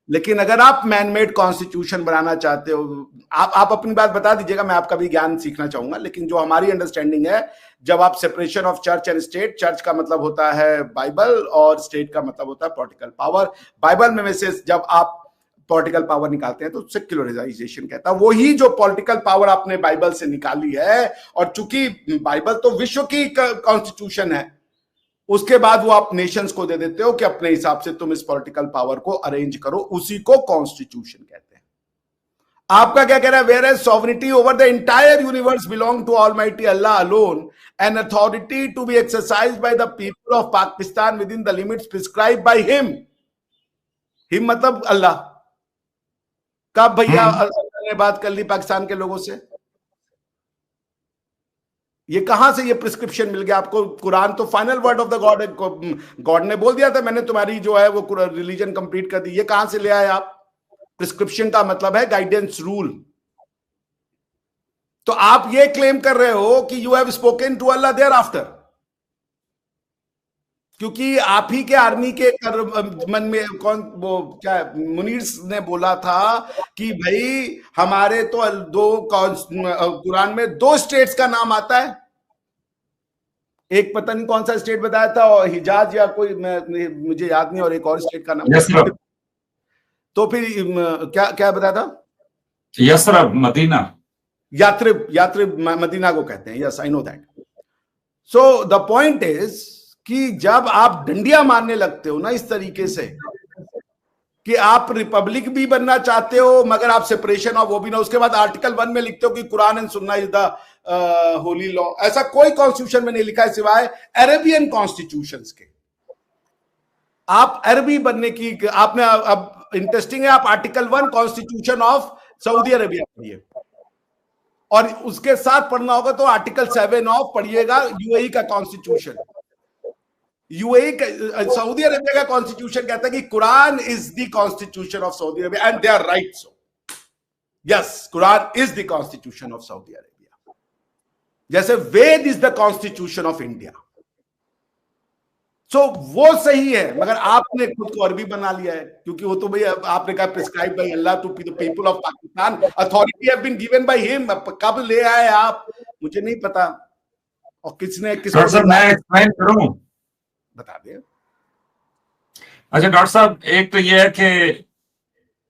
लेकिन अगर आप मैनमेड कॉन्स्टिट्यूशन बनाना चाहते हो, आप अपनी बात बता दीजिएगा, मैं आपका भी ज्ञान सीखना चाहूंगा. लेकिन जो हमारी अंडरस्टैंडिंग है, जब आप separation of church and state, church का मतलब होता है बाइबल और स्टेट का मतलब होता है पॉलिटिकल पावर. बाइबल में से जब आप पॉलिटिकल पावर निकालते हैं तो सेक्युलराइजेशन कहता है. वही जो पॉलिटिकल पावर आपने बाइबल से निकाली है, और चूंकि बाइबल तो विश्व की कॉन्स्टिट्यूशन है, उसके बाद वो आप नेशंस को दे देते हो कि अपने हिसाब से तुम इस पॉलिटिकल पावर को अरेंज करो. उसी को कॉन्स्टिट्यूशन कहते हैं. आपका क्या कह रहा है? Whereas sovereignty over the entire universe belong to almighty Allah alone, an authority to be exercised by the people of Pakistan within the limits prescribed by him. Him मतलब अल्लाह. कब भैया अल्लाह ने बात कर ली पाकिस्तान के लोगों से? ये कहां से ये प्रिस्क्रिप्शन मिल गया आपको? कुरान तो final word of the God है. गॉड ने बोल दिया था मैंने तुम्हारी जो है वो रिलीजन कंप्लीट कर दी. ये कहां से ले आए आप? प्रिस्क्रिप्शन का मतलब है गाइडेंस, रूल. तो आप ये क्लेम कर रहे हो कि you have spoken to Allah thereafter, क्योंकि आप ही के आर्मी के मन में कौन वो क्या मुनीर ने बोला था कि भाई हमारे तो कुरान में 2 स्टेट्स का नाम आता है. एक पता नहीं कौन सा स्टेट बताया था, और हिजाज या कोई, मुझे याद नहीं, और एक और स्टेट का नाम. तो फिर क्या क्या बताया था? Yathrib, Medina. यात्रिब मदीना को कहते हैं. Yes, I know that. So the point is कि जब आप डंडियां मारने लगते हो ना इस तरीके से, कि आप रिपब्लिक भी बनना चाहते हो मगर आप सेपरेशन ऑफ वो भी ना, उसके बाद आर्टिकल 1 में लिखते हो कि कुरान एंड सुन्ना इज द होली लॉ। ऐसा कोई कॉन्स्टिट्यूशन में नहीं लिखा है सिवाय अरेबियन कॉन्स्टिट्यूशंस के। आप अरबी बनने की आपने, अब इंटरेस्टिंग है, आप article 1 constitution of Saudi Arabia पढ़िए, और उसके साथ पढ़ना होगा तो आर्टिकल 7 ऑफ पढ़िएगा यूएई का कॉन्स्टिट्यूशन। यूएई सऊदी अरेबिया का कॉन्स्टिट्यूशन कहता है कि Quran is the constitution of Saudi Arabia and they are right. So yes, Quran is the constitution of Saudi Arabia, जैसे Veda is the constitution of India. So वो सही है, मगर आपने खुद को अरबी बना लिया है, क्योंकि वो तो भाई आपने कहा prescribe by Allah to the people of Pakistan, authority have been given by him. कब ले आए आप मुझे नहीं पता, और किसने किसको मैं एक्सप्लेन करूं, बता दे। अच्छा डॉक्टर साहब, एक तो ये है कि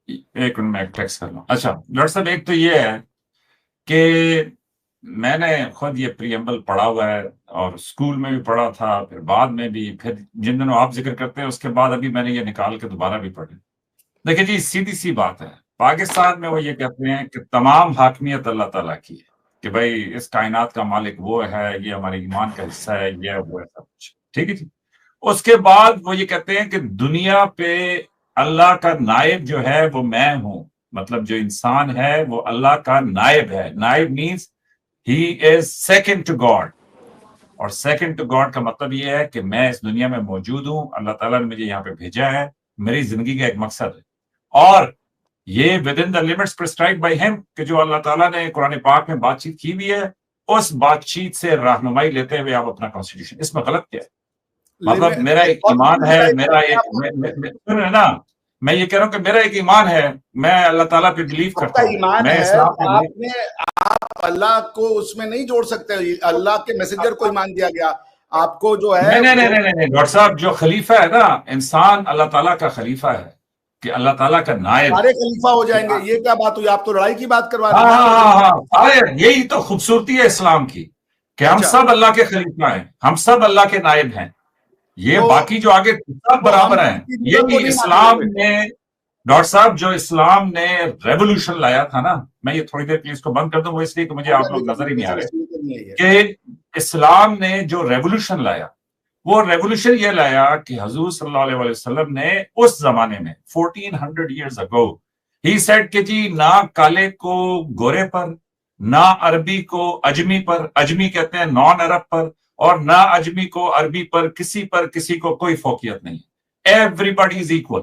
एक मिनट में टेक्स्ट कर लूं। अच्छा डॉक्टर साहब, एक तो ये है कि मैंने खुद ये प्रीएम्बल पढ़ा हुआ है और स्कूल में भी पढ़ा था, फिर बाद में भी, फिर जिन दिनों आप जिक्र करते हैं उसके बाद अभी मैंने ये निकाल के दोबारा भी पढ़े। देखिए जी, सीधी सी बात है, पाकिस्तान में वो ये कहते हैं कि तमाम हाकमियत अल्लाह ताला की है, कि भाई इस कायनात का मालिक वो है, ये हमारे ईमान का हिस्सा है, ये वो है, सब कुछ ठीक है जी। उसके बाद वो ये कहते हैं कि दुनिया पे अल्लाह का नायब जो है वो मैं हूं, मतलब जो इंसान है वो अल्लाह का नायब है। नायब means he is second to God, और सेकंड टू गॉड का मतलब ये है कि मैं इस दुनिया में मौजूद हूं, अल्लाह ताला ने मुझे यहाँ पे भेजा है, मेरी जिंदगी का एक मकसद है, और ये with in the limits prescribed by him, कि जो अल्लाह ताला ने कुरान पाक में बातचीत की भी है, उस बातचीत से रहनुमाई लेते हुए आप अपना कॉन्स्टिट्यूशन, इसमें गलत क्या है? मतलब मेरा एक ईमान है, मेरा एक सुन रहे ना, मैं ये कह रहा हूँ कि मेरा एक ईमान है, मैं अल्लाह ताला पे बिलीव करता हूँ, मैं इस्लाम पे आपने आप अल्लाह को उसमें नहीं जोड़ सकते, अल्लाह के मैसेंजर को ईमान दिया गया आपको जो है। नहीं डॉक्टर साहब, जो खलीफा है ना, इंसान अल्लाह ताला का खलीफा है, कि अल्लाह ताला का नायब, सारे खलीफा हो जाएंगे, ये क्या बात हुई? आप तो लड़ाई की बात करवा रहे हैं। अरे यही तो खूबसूरती है इस्लाम की, कि हम सब अल्लाह के खलीफा हैं, हम सब अल्लाह के नायब हैं, ये तो, बाकी जो आगे सब बराबर हैं। ये इस्लाम ने डॉक्टर साहब, जो इस्लाम ने रेवोल्यूशन लाया था ना, मैं ये थोड़ी देर के लिए इसको बंद कर दूं, वो इसलिए कि मुझे आप लोग नजर ही नहीं आ रहे, कि इस्लाम ने जो रेवोल्यूशन लाया, वो रेवोल्यूशन ये लाया कि हुजूर सल्लल्लाहु अलैहि वसल्लम ने उस जमाने में 1400 years ago ही सेड कि जी ना काले को गोरे पर, ना अरबी को अजमी पर, अजमी कहते हैं नॉन अरब पर, और ना अजमी को अरबी पर किसी को कोई फौकियत नहीं, एवरीबॉडी इज इक्वल।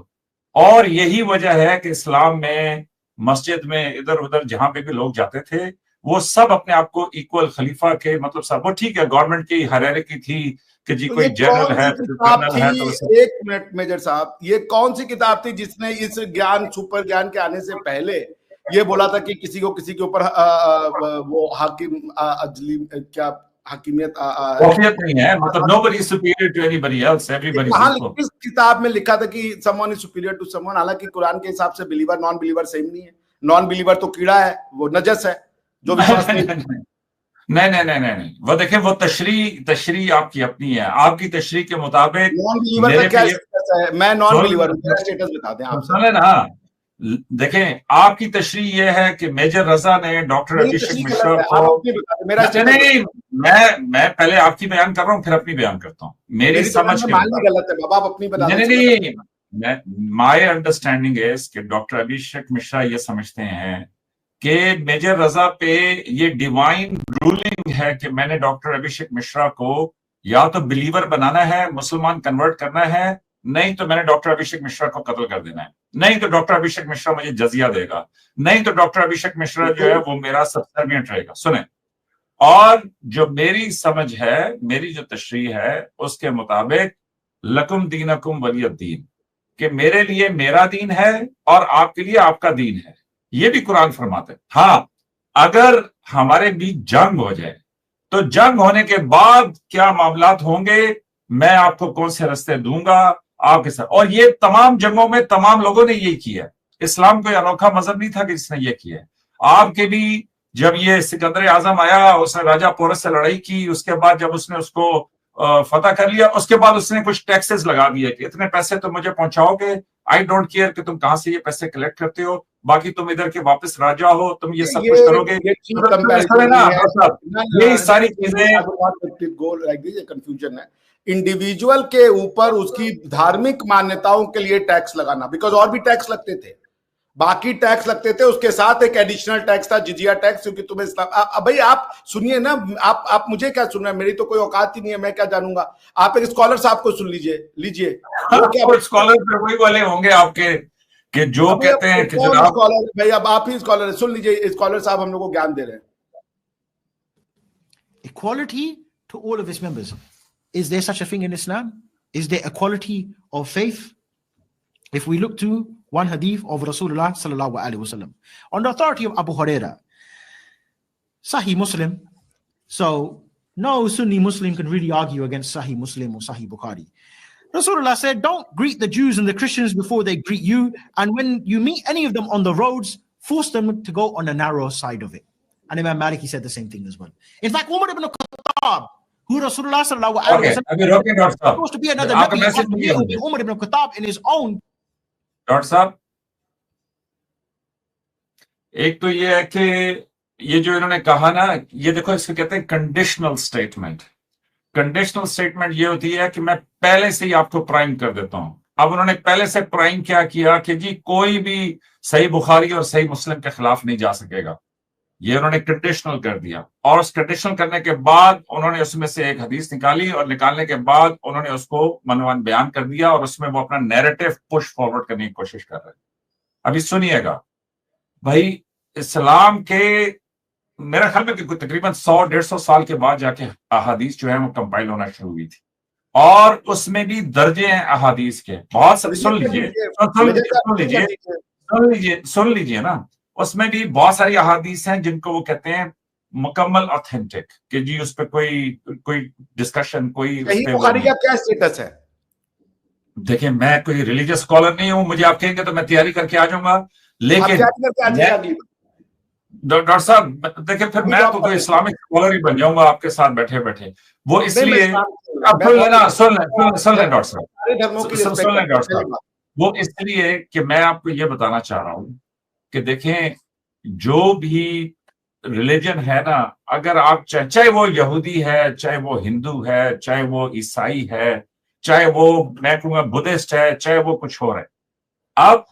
और यही वजह है कि इस्लाम में मस्जिद में इधर उधर जहां पे भी लोग जाते थे, वो सब अपने आप को इक्वल खलीफा के, मतलब सब, वो ठीक है गवर्नमेंट की हायरार्की थी कि जी कोई जनरल है तो एक मिनट मेजर साहब, ये कौन सी किताब थी जिसने इस ज्ञान, सुपर ज्ञान के आने से पहले ये बोला था कि किसी के ऊपर वो हाकिम अजली क्या हकीमियत नहीं है, मतलब nobody is superior to anybody else, everybody is equal। किस किताब में लिखा था कि someone is superior to someone? हालांकि कुरान के हिसाब से बिलीवर नॉन बिलीवर सेम नहीं है, नॉन बिलीवर तो कीड़ा है, वो नजस है जो विश्वास नहीं, वो देखें, वो तशरी आपकी अपनी है, आपकी तशरी के मुताबिक नॉन बिलीवर का क्या स्टेटस है? मैं नॉन बिलीवर हूं, मेरा स्टेटस बता दें आप। सुन ना, देखें आपकी तशरी ये है कि मेजर रजा ने डॉक्टर अभिषेक मिश्रा को, नहीं मैं पहले आपकी बयान कर रहा हूँ, फिर अपनी बयान करता हूँ, मेरी समझ के गलत है बाबा, आप अपनी बता। नहीं, माय अंडरस्टैंडिंग इज कि डॉक्टर अभिषेक मिश्रा ये समझते हैं कि मेजर रजा पे ये डिवाइन रूलिंग है कि मैंने डॉक्टर अभिषेक मिश्रा को या तो बिलीवर बनाना है, मुसलमान कन्वर्ट करना है, नहीं तो मैंने डॉक्टर अभिषेक मिश्रा को कत्ल कर देना है, नहीं तो डॉक्टर अभिषेक मिश्रा मुझे जजिया देगा, नहीं तो डॉक्टर अभिषेक मिश्रा जो है वो मेरा सब्सर्विएंट रहेगा। सुने, और जो मेरी समझ है, मेरी जो तशरीह है, उसके मुताबिक लकुम दीनकुम वलिय दीन, कि मेरे लिए मेरा दीन है और आपके लिए आपका दीन है, ये भी कुरान फरमाते हैं। हाँ, अगर हमारे बीच जंग हो जाए तो जंग होने के बाद क्या मामलात होंगे, मैं आपको कौन से रास्ते दूंगा आपके साथ। और ये तमाम जंगों में तमाम लोगों ने यही किया है, इस्लाम कोई अनोखा मजहब नहीं था कि जिसने ये किया है। आपके भी जब ये सिकंदर आजम आया, उसने राजा पोरस से लड़ाई की, उसके बाद जब उसने उसको फतह कर लिया, उसके बाद उसने कुछ टैक्सेस लगा दिए कि इतने पैसे तो मुझे पहुंचाओगे आई डोंट केयर कि तुम कहां से ये पैसे कलेक्ट करते हो, बाकी तुम इधर के वापस राजा हो, तुम ये सब कुछ करोगे। यही सारी चीजें कंफ्यूजन है। इंडिविजुअल के ऊपर उसकी धार्मिक मान्यताओं के लिए टैक्स लगाना, बिकॉज और भी टैक्स लगते थे, बाकी टैक्स लगते थे, उसके साथ एक एडिशनल टैक्स था जिजिया टैक्स, क्योंकि तुम्हें इस्लाम। भाई आप सुनिए ना, आप मुझे क्या सुन रहे हैं, मेरी तो कोई औकात ही नहीं है, मैं क्या जानूंगा। आप एक स्कॉलर साहब को सुन लीजिए क्या स्कॉलर पे वही वाले होंगे आपके कि जो कहते हैं कि जनाब स्कॉलर, भाई अब आप ही स्कॉलर है, सुन लीजिए, स्कॉलर साहब हम लोग को ज्ञान दे रहे हैं। Equality to all of its members. Is there such a thing in Islam? Is there equality of faith? If we look to one hadith of Rasulullah sallallahu alaihi wasallam, on the authority of Abu Huraira, Sahih Muslim. So no Sunni Muslim can really argue against Sahih Muslim or Sahih Bukhari. Rasulullah said, don't greet the Jews and the Christians before they greet you, and when you meet any of them on the roads, force them to go on the narrow side of it. And Imam Maliki said the same thing as well. In fact, Umar ibn Khattab, who Rasulullah sallallahu alaihi wasallam supposed to be another Nabi, Umar ibn Khattab in his own. Doctor साहब, एक तो ये है कि ये जो इन्होंने कहा ना, ये देखो इसको कहते हैं कंडीशनल स्टेटमेंट। कंडीशनल स्टेटमेंट ये होती है कि मैं पहले से ही आपको प्राइम कर देता हूं। अब उन्होंने पहले से प्राइम क्या किया कि जी कोई भी सही बुखारी और सही मुस्लिम के खिलाफ नहीं जा सकेगा, ये उन्होंने कंडीशनल कर दिया। और उस कंडीशनल करने के बाद उन्होंने उसमें से एक हदीस निकाली, और निकालने के बाद उन्होंने उसको मनवान बयान कर दिया, और उसमें वो अपना नैरेटिव पुश फॉरवर्ड करने की कोशिश कर रहे हैं। अभी सुनिएगा भाई, इस्लाम के मेरा ख्याल में कि तकरीबन 100-150 साल के बाद जाके अहादीस जो है वो कंपाइल होना शुरू हुई थी, और उसमें भी दर्जे हैं अहादीस के बहुत। सुन लीजिए ना, उसमें भी बहुत सारी अहादीस हैं जिनको वो कहते हैं मुकम्मल ऑथेंटिक, कि जी उस पर कोई डिस्कशन, कोई बुखारी का क्या स्टेटस है। देखिए, मैं कोई रिलीजियस स्कॉलर नहीं हूं, मुझे आप कहेंगे तो मैं तैयारी करके आ जाऊंगा, लेकिन डॉक्टर साहब देखिए, फिर मैं तो इस्लामिक स्कॉलर ही बन जाऊंगा आपके साथ बैठे बैठे। वो इसलिए सुन लें डॉक्टर साहब, वो इसलिए कि मैं आपको ये बताना चाह रहा हूं कि देखें, जो भी रिलीजन है ना, अगर आप चाहे वो यहूदी है, चाहे वो हिंदू है, चाहे वो ईसाई है, चाहे वो मैं कहूंगा बुद्धिस्ट है, चाहे वो कुछ और है। अब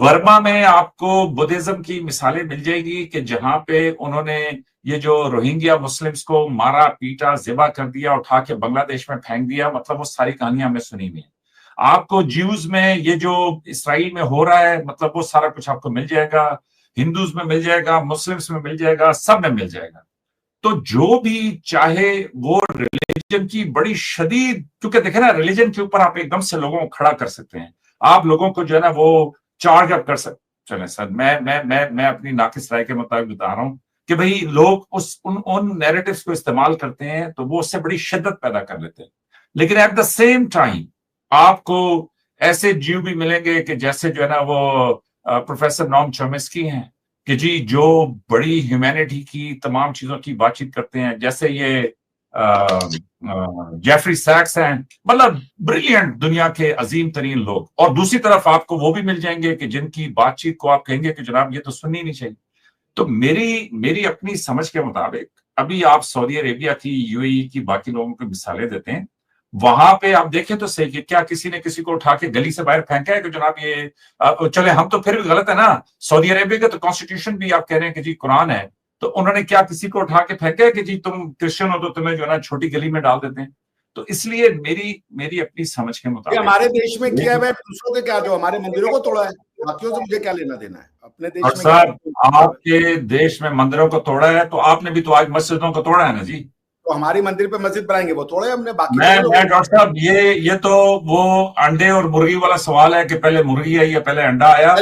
वर्मा में आपको बुद्धिज्म की मिसालें मिल जाएगी कि जहां पे उन्होंने ये जो रोहिंग्या मुस्लिम्स को मारा, पीटा, ज़िबा कर दिया, उठा के बांग्लादेश में फेंक दिया, मतलब वो सारी कहानियां हमने सुनी हुई है। आपको ज्यूज में ये जो इसराइल में हो रहा है, मतलब वो सारा कुछ आपको मिल जाएगा, हिंदूज में मिल जाएगा, मुस्लिम्स में मिल जाएगा, सब में मिल जाएगा। तो जो भी चाहे वो रिलीजन की बड़ी शदीद, क्योंकि देखे ना, रिलीजन के ऊपर आप एकदम से लोगों को खड़ा कर सकते हैं, आप लोगों को जो है ना वो चार्ज अप कर सकते। चले सर, मैं अपनी नाकिस राय के मुताबिक बता रहा हूं कि भाई लोग उन नैरेटिव्स को इस्तेमाल करते हैं तो वो उससे बड़ी शिद्दत पैदा कर लेते हैं। लेकिन एट द सेम टाइम आपको ऐसे जीव भी मिलेंगे कि जैसे जो है ना वो प्रोफेसर नॉम चॉम्स्की हैं, कि जी जो बड़ी ह्यूमैनिटी की तमाम चीजों की बातचीत करते हैं, जैसे ये जेफरी सैक्स हैं, मतलब ब्रिलियंट, दुनिया के अजीम तरीन लोग। और दूसरी तरफ आपको वो भी मिल जाएंगे कि जिनकी बातचीत को आप कहेंगे कि जनाब ये तो सुननी नहीं चाहिए। तो मेरी अपनी समझ के मुताबिक अभी आप सऊदी अरेबिया की, यूएई की, बाकी लोगों को मिसालें देते हैं, वहां पे आप देखें तो सही कि क्या किसी ने किसी को उठा के गली से बाहर फेंका है कि जनाब ये चले, हम तो फिर भी गलत है ना। सऊदी अरेबिया का तो कॉन्स्टिट्यूशन भी आप कह रहे हैं कि जी कुरान है, तो उन्होंने क्या किसी को उठा के फेंका है कि जी तुम क्रिश्चियन हो तो तुम्हें जो है ना छोटी गली में डाल देते हैं। तो इसलिए मेरी अपनी समझ के मुताबिक हमारे देश में किया है, दूसरों के क्या, जो हमारे मंदिरों को तोड़ा है, बाकियों से मुझे क्या लेना देना है। अपने देश में सर, आपके देश में मंदिरों को तोड़ा है, तो आपने भी तो आज मस्जिदों को तोड़ा है ना जी। तो हमारी मंदिर पे मस्जिद बनाएंगे, वो तोड़े हमने। बाकी मैं डॉक्टर साहब, ये तो वो अंडे और मुर्गी वाला सवाल है कि पहले मुर्गी आई या पहले अंडा आया।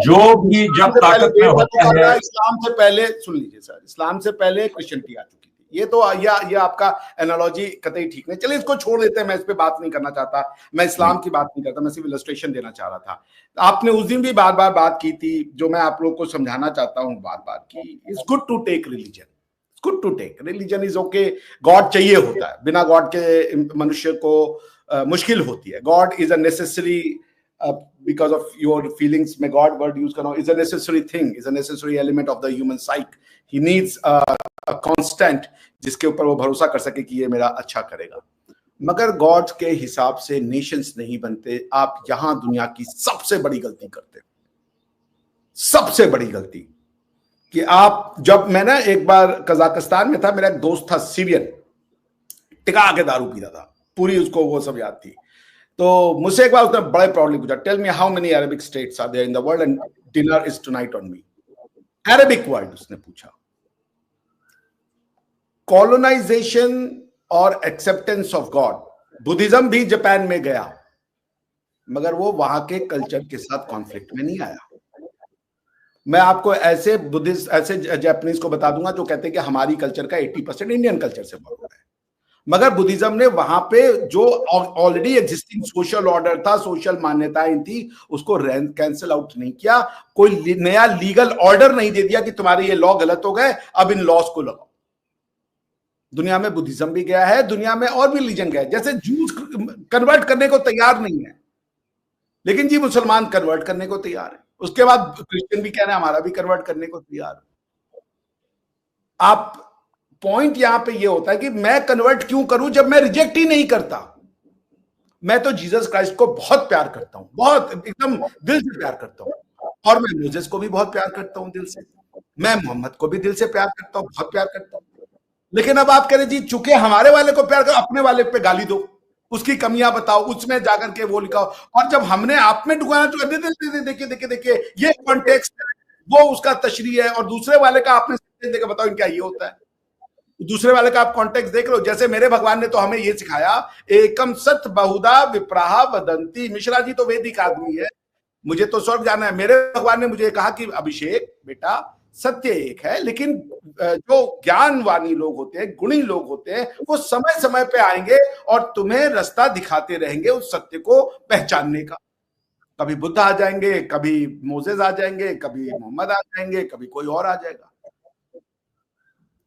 जो भी जब ताकत में होता है, इस्लाम से पहले, सुन लीजिए सर, इस्लाम से पहले क्रिश्चियनिटी आ चुकी थी। ये तो ये आपका एनालॉजी कतई ठीक नहीं। चलिए इसको छोड़ देते हैं, मैं इस पे बात नहीं करना चाहता, मैं इस्लाम की बात नहीं करता, मैं सिर्फ इलस्ट्रेशन देना चाह रहा था। आपने उस दिन भी बार बार बात की थी, जो मैं आप लोग को समझाना चाहता हूँ बार बार, कि it's good to take religion, good to take, religion is okay, God चाहिए होता है, बिना गॉड के मनुष्य को मुश्किल होती है। God is a necessary, because of your feelings, may God word use करना, is a necessary thing, is a necessary element of the human psyche. He needs a constant जिसके ऊपर वो भरोसा कर सके कि ये मेरा अच्छा करेगा। मगर गॉड के हिसाब से नेशंस नहीं बनते। आप यहां दुनिया की सबसे बड़ी गलती करते, सबसे बड़ी गलती, कि आप, जब मैं ना एक बार कजाकिस्तान में था, मेरा एक दोस्त था सीरियन, टिका के दारू पीता था, पूरी उसको वो सब याद थी। तो मुझसे एक बार उसने बड़े प्राउडली पूछा, tell me how many Arabic states are there in the world and dinner is tonight on me. Arabic word उसने पूछा। कॉलोनाइजेशन और एक्सेप्टेंस ऑफ गॉड, बुद्धिज्म भी जापान में गया, मगर वो वहां के कल्चर के साथ कॉन्फ्लिक्ट में नहीं आया। मैं आपको ऐसे बुद्धिस्ट, ऐसे जापानीज को बता दूंगा जो कहते हैं कि हमारी कल्चर का 80% इंडियन कल्चर से बना है, मगर बुद्धिज्म ने वहां पे जो ऑलरेडी एग्जिस्टिंग सोशल ऑर्डर था, सोशल मान्यताएं थी, उसको कैंसिल आउट नहीं किया। कोई नया लीगल ऑर्डर नहीं दे दिया कि तुम्हारे ये लॉ गलत हो गए, अब इन लॉस को लगाओ। दुनिया में बुद्धिज्म भी गया है, दुनिया में और भी रिलीजन गया है। जैसे जूस कन्वर्ट करने को तैयार नहीं है, लेकिन जी मुसलमान कन्वर्ट करने को तैयार है। उसके बाद क्रिश्चियन भी कह रहे हैं हमारा भी कन्वर्ट करने को तैयार है। आप पॉइंट यहां पे ये होता है कि मैं कन्वर्ट क्यों करूं जब मैं रिजेक्ट ही नहीं करता। मैं तो जीसस क्राइस्ट को बहुत प्यार करता हूं, बहुत एकदम दिल से प्यार करता हूं, और मैं मोसेस को भी बहुत प्यार करता हूं दिल से, मैं मोहम्मद को भी दिल से प्यार करता हूं, बहुत प्यार करता हूं। लेकिन अब आप कह रहे जी चूंकि हमारे वाले को प्यार करो, अपने वाले पे गाली दो, उसकी कमियां बताओ, उसमें जाकर के वो लिखाओ, और जब हमने आप में ढुकाना तो देखिए देखिए देखिए देखिए ये कॉन्टेक्स्ट है, वो उसका तशरीह है, और दूसरे वाले का आपने देखा, बताओ इनका ये होता है। दूसरे वाले का आप कॉन्टेक्स्ट देख लो। जैसे मेरे भगवान ने तो हमें ये सिखाया, एकम सत बहुधा विप्राहा वदंती। मिश्रा जी तो वैदिक आदमी है, मुझे तो स्वर्ग जाना है। मेरे भगवान ने मुझे कहा कि अभिषेक बेटा, सत्य एक है, लेकिन जो ज्ञानवानी लोग होते हैं, गुणी लोग होते हैं, वो समय समय पे आएंगे और तुम्हें रास्ता दिखाते रहेंगे उस सत्य को पहचानने का। कभी बुद्ध आ जाएंगे, कभी मोसेस आ जाएंगे, कभी मोहम्मद आ जाएंगे, कभी कोई और आ जाएगा।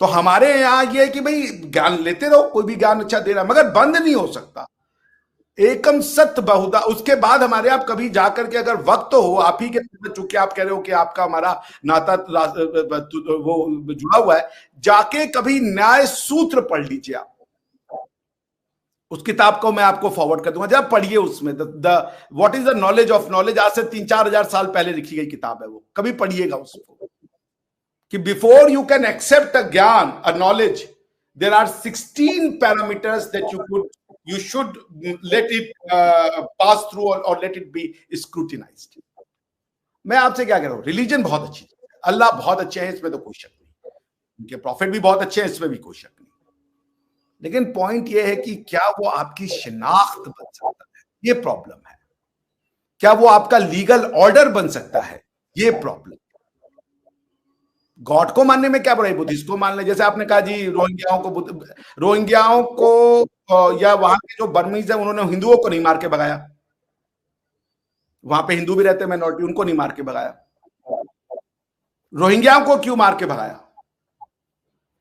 तो हमारे यहां ये है कि भाई ज्ञान लेते रहो, कोई भी ज्ञान अच्छा दे रहा, मगर बंद नहीं हो सकता। एकम सत्य बहुधा। उसके बाद हमारे आप कभी जाकर के अगर वक्त हो, आप ही के, चूंकि आप कह रहे हो कि आपका हमारा नाता वो जुड़ा हुआ है, जाके कभी न्याय सूत्र पढ़ लीजिए आप। उस किताब को मैं आपको फॉरवर्ड कर दूंगा, जब पढ़िए उसमें what is the knowledge of knowledge. आज से 3-4 हजार साल पहले लिखी गई किताब है वो, कभी पढ़िएगा उसको, कि before you can accept a ज्ञान, a knowledge, there are 16 parameters that you should let it pass through or let it be scrutinized. मैं आपसे क्या कह रहा हूं, रिलीजन बहुत अच्छी है, अल्लाह बहुत अच्छे हैं, इसमें तो कोई शक नहीं, उनके प्रॉफिट भी बहुत अच्छे हैं, इसमें भी कोई शक नहीं। लेकिन पॉइंट ये है कि क्या वो आपकी शिनाख्त बन सकता है, ये प्रॉब्लम है। क्या वो आपका लीगल ऑर्डर बन सकता है, ये प्रॉब्लम। गॉड को मानने में क्या बुराई, बुद्धिस्ट को मान ले। जैसे आपने कहा जी रोहिंग्याओं को या वहां के जो बर्मीज है, उन्होंने हिंदुओं को नहीं मार के भगाया, वहां पे हिंदू भी रहते हैं माइनॉरिटी, उनको नहीं मार के भगाया। रोहिंग्याओं को क्यों मार के भगाया?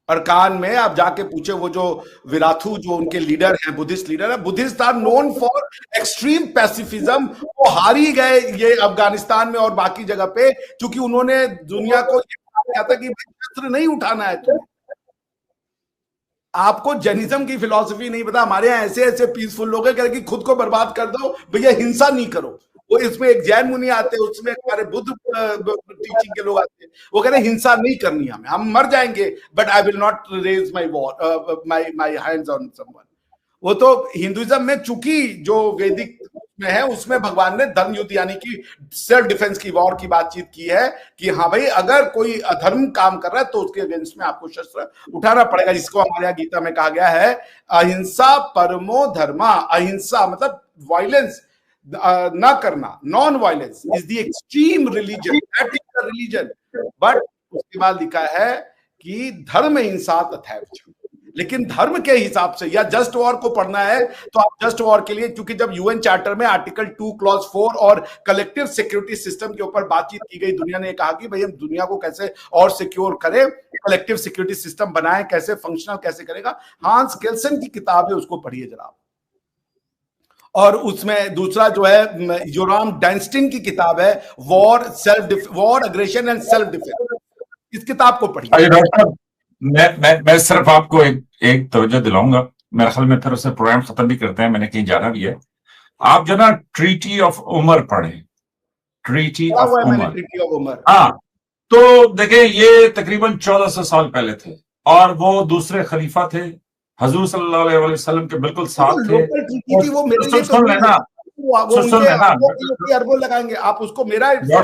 अरकान में आप जाके पूछे, वो जो विराथू जो उनके लीडर हैं, बुद्धिस्ट लीडर है, Buddhist are known for extreme pacifism. वो हार ही गए ये अफगानिस्तान में और बाकी जगह पे, क्योंकि उन्होंने दुनिया को कहा था कि शस्त्र नहीं उठाना है तुम्हें। आपको जैनिज्म की फिलॉसफी नहीं पता। हमारे यहाँ ऐसे ऐसे पीसफुल लोग हैं कि खुद को बर्बाद कर दो भैया, हिंसा नहीं करो। वो इसमें एक जैन मुनि आते हैं, उसमें हमारे बुद्ध टीचिंग के लोग आते हैं, वो कह रहे हैं हिंसा नहीं करनी हमें, हम मर जाएंगे but I will not raise my war my hands on someone. वो तो हिंदुइज्म में चूंकि जो वैदिक में है, उसमें भगवान ने धर्म युद्ध यानी कि सेल्फ डिफेंस की वॉर की बातचीत की है कि हाँ भाई, अगर कोई अधर्म काम कर रहा है तो उसके अगेंस्ट में आपको शस्त्र उठाना पड़ेगा, जिसको हमारे यहाँ गीता में कहा गया है अहिंसा परमो धर्मा। अहिंसा मतलब वायलेंस ना करना, non violence is the extreme religion, that is the religion. But उसके बाद लिखा है कि धर्म हिंसा तथैव च। लेकिन धर्म के हिसाब से या जस्ट वॉर को पढ़ना है तो आप जस्ट वॉर के लिए, क्योंकि जब यूएन चार्टर में आर्टिकल 2 क्लॉज 4 और कलेक्टिव सिक्योरिटी सिस्टम के ऊपर बातचीत की गई, दुनिया ने कहा कि भाई हम दुनिया को कैसे और सिक्योर करें, कलेक्टिव सिक्योरिटी सिस्टम बनाएं, कैसे फंक्शनल कैसे करेगा। हांस केल्सन की किताब है, उसको पढ़िए जरा। और उसमें दूसरा जो है योराम डैनस्टीन की किताब है, war aggression and self defence, इस किताब को पढ़िए। डॉक्टर साहब, मैं सिर्फ आपको एक तवज्जो दिलाऊंगा, मेरे ख्याल में फिर उससे प्रोग्राम खत्म भी करते हैं, मैंने कहीं जाना भी है। आप जो ना ट्रीटी ऑफ उमर पढ़े, ट्रीटी ऑफ उमर। हाँ, तो देखें ये तकरीबन 1400 साल पहले थे और वो दूसरे खलीफा थे, हजूर सल्लल्लाहु अलैहि वसल्लम के बिल्कुल साथ थे। सुन लेना, अरबों लगाएंगे आप उसको। मेरा डॉक्टर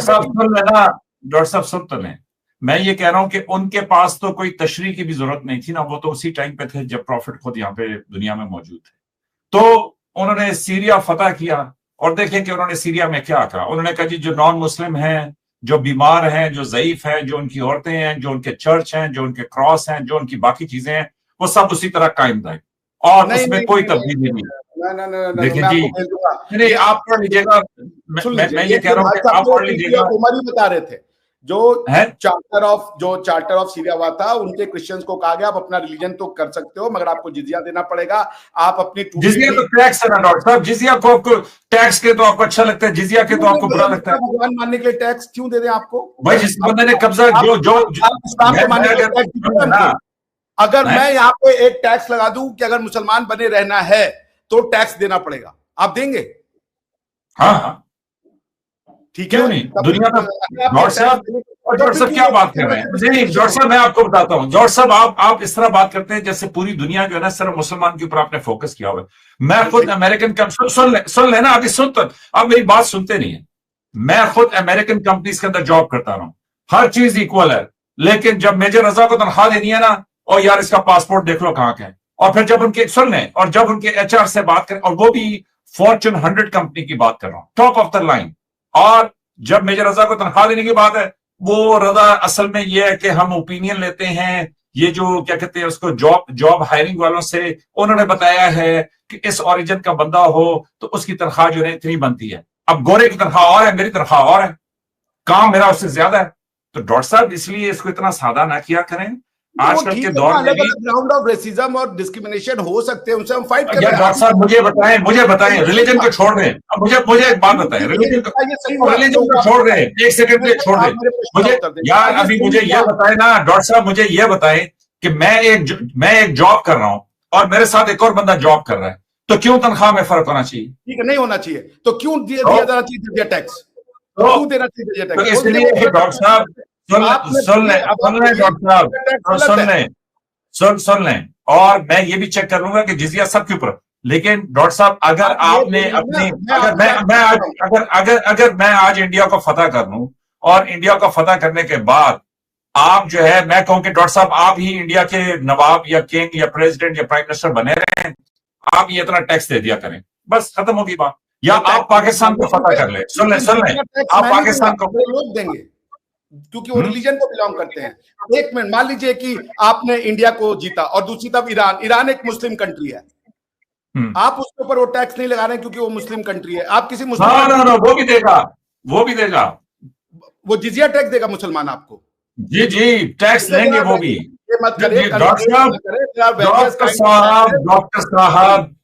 साहब सुन तो लें, मैं ये कह रहा हूं कि उनके पास तो कोई तशरीह की भी जरूरत नहीं थी ना, वो तो उसी टाइम पे थे जब प्रॉफिट खुद यहाँ पे दुनिया में मौजूद थे। तो उन्होंने सीरिया फतह किया और देखें कि उन्होंने सीरिया में क्या कहा। उन्होंने कहा जी जो नॉन मुस्लिम हैं, जो बीमार हैं, जो ज़ईफ हैं, जो उनकी औरतें हैं, जो उनके चर्च हैं, जो उनके क्रॉस हैं, जो उनकी बाकी चीजें हैं, वो सब उसी तरह कायम रहे और उसमें कोई तब्दीली नहीं। देखिए जी, नहीं आप पढ़ लीजिएगा, मैं ये कह रहा हूँ कि आप पढ़ लीजिएगा। उमर ही बता रहे थे जो चार्टर ऑफ सीरिया हुआ था, उनके क्रिश्चियंस को कहा गया आप अपना रिलीजन तो कर सकते हो मगर आपको जिजिया देना पड़ेगा। आप अपनी जिजिया तो टैक्स है ना डॉक्टर साहब, जिजिया को आपको टैक्स के तो आपको अच्छा लगता है, जिजिया के तो आपको बुरा लगता है। भगवान मानने के लिए टैक्स क्यों दे दें आपको? भाई जिस बंदे ने कब्जा अगर मैं यहाँ पे एक टैक्स लगा दूं कि अगर मुसलमान बने रहना है तो टैक्स देना पड़ेगा, आप देंगे? हाँ ठीक है, नहीं दुनिया में डॉक्टर साहब क्या बात कर रहे हैं? नहीं डॉक्टर साहब मैं आपको बताता हूँ, डॉक्टर साहब आप इस तरह बात करते हैं जैसे पूरी दुनिया जो है ना सिर्फ मुसलमान के ऊपर आपने फोकस किया हुआ है। मैं खुद अमेरिकन सुन लेना, अभी सुन तो आप मेरी बात सुनते नहीं है। मैं खुद अमेरिकन कंपनीज के अंदर जॉब करता रहा हूं, हर चीज इक्वल है, लेकिन जब मेजर रजा को तनख्वाह देनी है ना, और यार इसका पासपोर्ट देख लो कहां का है, और फिर जब उनके सुन लें और जब उनके एचआर से बात करें, और वो भी फॉर्च्यून 100 कंपनी की बात कर रहा हूं, टॉप ऑफ द लाइन, और जब मेजर रजा को तनख्वाह देने की बात है, वो रजा असल में ये है कि हम ओपिनियन लेते हैं, ये जो क्या कहते हैं उसको जॉब हायरिंग वालों से, उन्होंने बताया है कि इस ओरिजिन का बंदा हो तो उसकी तनख्वाह जो है इतनी बनती है। अब गोरे की तनख्वाह और है, मेरी तनख्वाह और है, काम मेरा उससे ज्यादा है। तो डॉक्टर साहब इसलिए इसको इतना सादा ना किया करें। आजकल के दौर में ग्राउंड ऑफ रेसिज्म और डिस्क्रिमिनेशन हो सकते हैं, उनसे हम फाइट करें। डॉक्टर साहब मुझे बताएं रिलीजन को छोड़ दें। अब मुझे एक बात बताएं, रिलीजन को छोड़ दें, एक सेकंड के लिए छोड़ दें मुझे यार। अभी मुझे यह बताएं ना डॉक्टर साहब, मुझे यह बताएं कि मैं एक जॉब कर रहा हूं और मेरे साथ एक और बंदा जॉब कर रहा है, तो क्यों तनख्वाह में फर्क होना चाहिए? ठीक है, नहीं होना चाहिए तो क्यों दिया जाना चाहिए टैक्स? क्यों देना चाहिए टैक्स? इसलिए डॉक्टर साहब सुन लें और मैं ये भी चेक कर लूंगा कि जिजिया सब के ऊपर। लेकिन डॉक्टर साहब अगर आपने अपनी अगर मैं आज इंडिया को फतह कर लूं और इंडिया को फतह करने के बाद आप जो है मैं कहूं कि डॉक्टर साहब आप ही इंडिया के नवाब या किंग या प्रेसिडेंट या प्राइम मिनिस्टर बने रहे, आप ये इतना टैक्स दे दिया करें, बस खत्म होगी बात। या आप पाकिस्तान को फतह कर ले, सुन लें आप पाकिस्तान को लोग देंगे क्योंकि वो रिलीजन को बिलोंग करते हैं। एक मिनट, मान लीजिए कि आपने इंडिया को जीता और दूसरी तरफ ईरान एक मुस्लिम कंट्री है, आप उसके ऊपर वो टैक्स नहीं लगा रहे क्योंकि वो मुस्लिम कंट्री है। आप किसी मुस्लिम वो भी देगा वो जिजिया टैक्स देगा मुसलमान आपको। जी टैक्स लेंगे वो भी।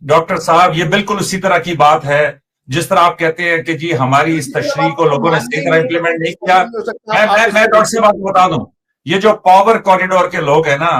डॉक्टर साहब ये बिल्कुल उसी तरह की बात है जिस तरह आप कहते हैं कि जी हमारी इस तशरीह को लोगों ने सही तरह इंप्लीमेंट नहीं किया। मैं डॉक्टर साहब आपको बता दूं, ये जो पावर कॉरिडोर के लोग हैं ना,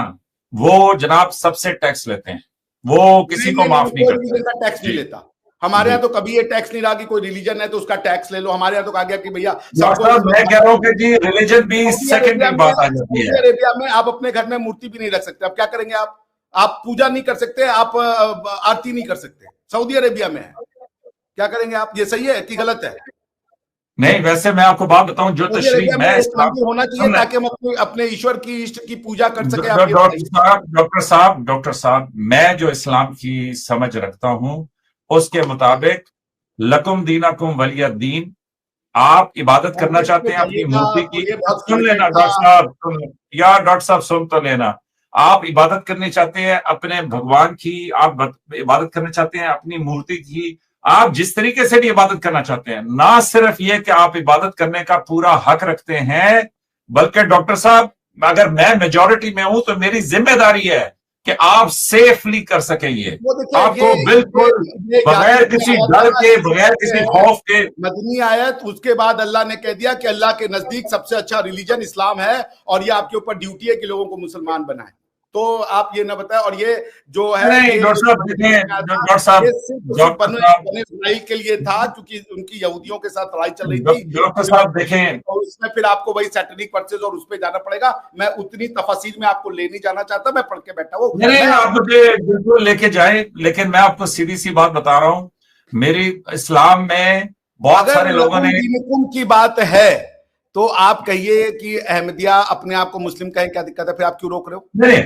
वो जनाब सबसे टैक्स लेते हैं, वो किसी को माफ नहीं करते। टैक्स नहीं लेता। हमारे यहाँ तो कभी ये टैक्स नहीं रहा कि कोई रिलीजन है तो उसका टैक्स ले लो। हमारे यहाँ तो कहा गया कि भैया मैं कह रहा हूँ कि जी रिलीजन भी सेकेंडरी बात आ जाती है। सऊदी अरेबिया में आप अपने घर में मूर्ति भी नहीं रख सकते। आप क्या करेंगे? आप पूजा नहीं कर सकते, आप आरती नहीं कर सकते। सऊदी अरेबिया में है, क्या करेंगे आप? ये सही है कि गलत है? नहीं, वैसे मैं आपको बात बताऊं, जो तशरीह मैं होना चाहिए ताकि हम अपने ईश्वर की इष्ट की पूजा कर सके। डॉक्टर साहब मैं जो इस्लाम की समझ रखता हूं उसके मुताबिक लकुम दीनकुम वलिय दीन, आप इबादत करना चाहते हैं अपनी मूर्ति की, सुन लेना डॉक्टर साहब, यार डॉक्टर साहब सुन तो लेना। आप इबादत करनी चाहते हैं अपने भगवान की, आप इबादत करना चाहते हैं अपनी मूर्ति की, आप जिस तरीके से भी इबादत करना चाहते हैं, ना सिर्फ ये कि आप इबादत करने का पूरा हक रखते हैं, बल्कि डॉक्टर साहब अगर मैं मेजॉरिटी में हूं तो मेरी जिम्मेदारी है कि आप सेफली कर सकें ये आपको बिल्कुल बगैर किसी डर के, बगैर किसी खौफ के। मदनी आयत, उसके बाद अल्लाह ने कह दिया कि अल्लाह के नजदीक सबसे अच्छा रिलीजन इस्लाम है और ये आपके ऊपर ड्यूटी है कि लोगों को मुसलमान बनाए। तो आप ये ना बताएं। और ये जो है नहीं डॉक्टर साहब लड़ाई के लिए था क्योंकि उनकी यहूदियों के साथ लड़ाई चल रही थी। डॉक्टर साहब देखें, और उसमें फिर आपको वही सैटेनिक वर्सेस और उस पे जाना पड़ेगा। मैं उतनी तफसील में आपको ले नहीं जाना चाहता, मैं पढ़ के बैठा हूँ। नहीं आप मुझे बिल्कुल लेके जाए, लेकिन मैं आपको सीधी सी बात बता रहा हूँ, मेरी इस्लाम में बहुत सारे लोगों ने की बात है तो आप कहिए कि अहमदिया अपने आप को मुस्लिम कहें, क्या दिक्कत है? फिर आप क्यों रोक रहे हो? नहीं,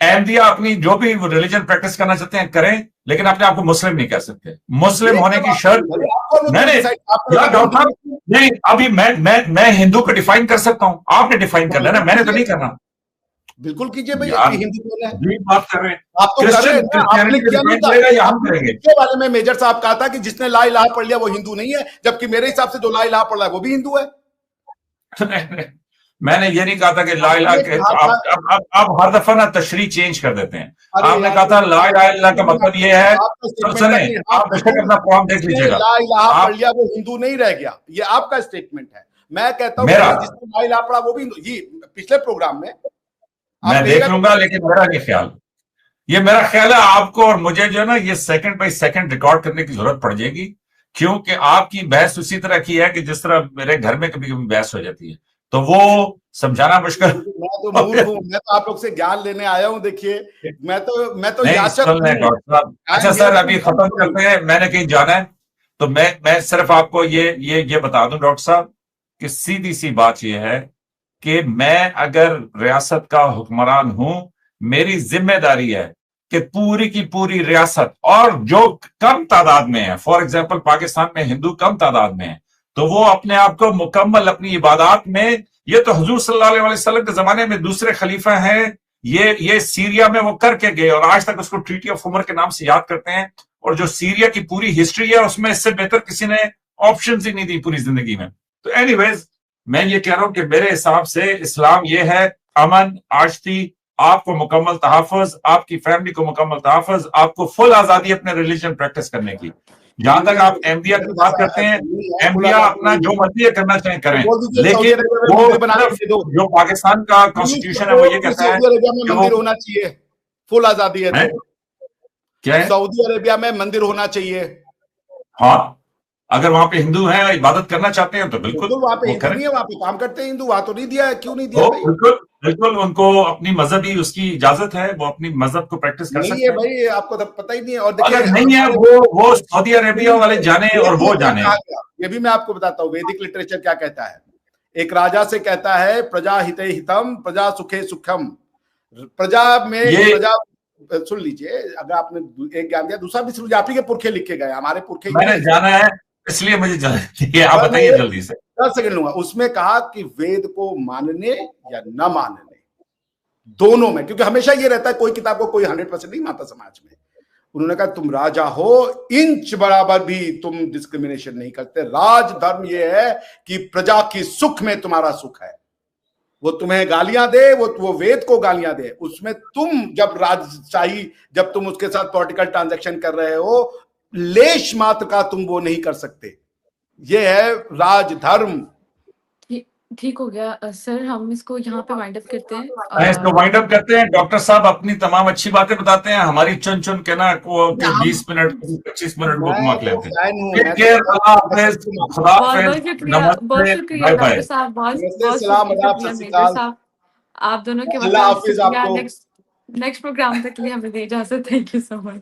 अहमदिया अपनी जो भी रिलीजन प्रैक्टिस करना चाहते हैं करें, लेकिन अपने आप को मुस्लिम नहीं कह सकते। मुस्लिम होने की शर्त नहीं, अभी मैं हिंदू को डिफाइन कर सकता हूं, आपने डिफाइन कर लेना, मैंने तो नहीं करना। बिल्कुल कीजिए भैया, हिंदू कौन है? बात कर रहे हैं आप तो कर रहे हैं। या हम करेंगे। इसके बारे में मेजर साहब कहा था कि जिसने ला इलाहा पढ़ लिया वो हिंदू नहीं है, जबकि मेरे हिसाब से जो ला इलाहा पढ़ रहा है वो भी हिंदू है। मैंने ये नहीं कहा था कि ला इलाहा के आप हर दफा ना तशरीह चेंज कर देते हैं। आपने कहा था ला इलाहा का मतलब ये है, आप अपना फॉर्म देख लीजिएगा, ला इलाहा पढ़ लिया वो हिंदू नहीं रह गया, ये आपका स्टेटमेंट है। मैं कहता हूँ जिसने ला इलाहा पढ़ा वो भी हिंदू। ये पिछले प्रोग्राम में मैं देख लूंगा, लेकिन मेरा नहीं ख्याल, ये मेरा ख्याल है आपको और मुझे जो है ना ये सेकंड बाय सेकंड रिकॉर्ड करने की जरूरत पड़ जाएगी, क्योंकि आपकी बहस उसी तरह की है कि जिस तरह मेरे घर में कभी कभी बहस हो जाती है, तो वो समझाना मुश्किल। मैं तो मूर्ख हूं, मैं तो आप लोग से ज्ञान लेने आया हूं। देखिए मैं तो याचक हूं। अच्छा सर, अभी खत्म करते हैं, मैंने कहीं जाना है, तो मैं सिर्फ आपको ये बता दूं डॉक्टर साहब कि सीधी सी बात यह है कि मैं अगर रियासत का हुक्मरान हूं, मेरी जिम्मेदारी है कि पूरी की पूरी रियासत, और जो कम तादाद में है, फॉर एग्जांपल पाकिस्तान में हिंदू कम तादाद में है, तो वो अपने आप को मुकम्मल अपनी इबादत में, ये तो हुजूर सल्लल्लाहु अलैहि वसल्लम के जमाने में दूसरे खलीफा हैं, ये सीरिया में वो करके गए और आज तक उसको ट्रीटी ऑफ उमर के नाम से याद करते हैं। और जो सीरिया की पूरी हिस्ट्री है उसमें इससे बेहतर किसी ने ऑप्शन ही नहीं दी पूरी जिंदगी में। तो एनीवेज, मैं ये कह रहा हूं कि मेरे हिसाब से इस्लाम ये है अमन, आश्ती, आपको मुकम्मल तहफ़्फ़ुज़, आपकी फैमिली को मुकम्मल तहफ़्फ़ुज़, आपको फुल आजादी अपने रिलीजन प्रैक्टिस करने की। जहां तक आप अहमदिया की बात करते हैं, अहमदिया अपना जो मर्जी करना चाहें करें, लेकिन वो जो पाकिस्तान का कॉन्स्टिट्यूशन है वो ये कहता है कि मंदिर होना चाहिए, फुल आजादी है। क्या है? सऊदी अरेबिया में मंदिर होना चाहिए। हाँ, अगर वहां पे हिंदू हैं, इबादत करना चाहते हैं तो बिल्कुल वहां पे हिंदू नहीं है, वहां पे काम करते हैं हिंदू, वहां तो नहीं दिया है। क्यों नहीं दिया? बिल्कुल उनको अपनी मजहबी उसकी इजाजत है, वो अपनी मजहब को प्रैक्टिस कर सकते हैं। भाई आपको तो पता ही नहीं है। और देखिए नहीं है, वो सऊदी अरेबिया वाले जाने और वो जाने। ये भी मैं आपको बताता हूँ वैदिक लिटरेचर क्या कहता है। एक राजा से कहता है प्रजा हिते हितम प्रजा सुखे सुखम। प्रजा में प्रजा, सुन लीजिए, अगर आपने एक ज्ञान दिया, दूसरा भी सुन लीजिए। आप ही के पुरखे लिख के गए, हमारे पुरखे मैंने जाना है, इसलिए मुझे जल्दी आप बताइए जल्दी से। 10 सेकंड लूंगा। उसमें कहा कि वेद को मानने या न मानने दोनों में, क्योंकि हमेशा ये रहता है कोई किताब को कोई 100% नहीं मानता समाज में। उन्होंने कहा तुम राजा हो, इंच बराबर भी तुम डिस्क्रिमिनेशन नहीं करते। राज धर्म ये है कि प्रजा की सुख में तुम्हारा सुख है। वो तुम्हें गालियां दे, वो वेद को गालियां दे, उसमें तुम जब राजशाही, जब तुम उसके साथ पॉलिटिकल ट्रांजैक्शन कर रहे हो, लेश मात्र का तुम वो नहीं कर सकते। ये है राजधर्म। ठीक हो गया सर, हम इसको यहाँ पे वाइंड अप करते हैं। इसको वाइंड अप करते हैं। डॉक्टर साहब अपनी तमाम अच्छी बातें बताते हैं, हमारी चुन चुन के ना 20 मिनट 25 मिनट बुक मार्क लेते हैं। बहुत शुक्रिया डॉक्टर साहब, बहुत आप दोनों के नेक्स्ट प्रोग्राम तक के लिए हमें दे इजाजत। Thank you so much.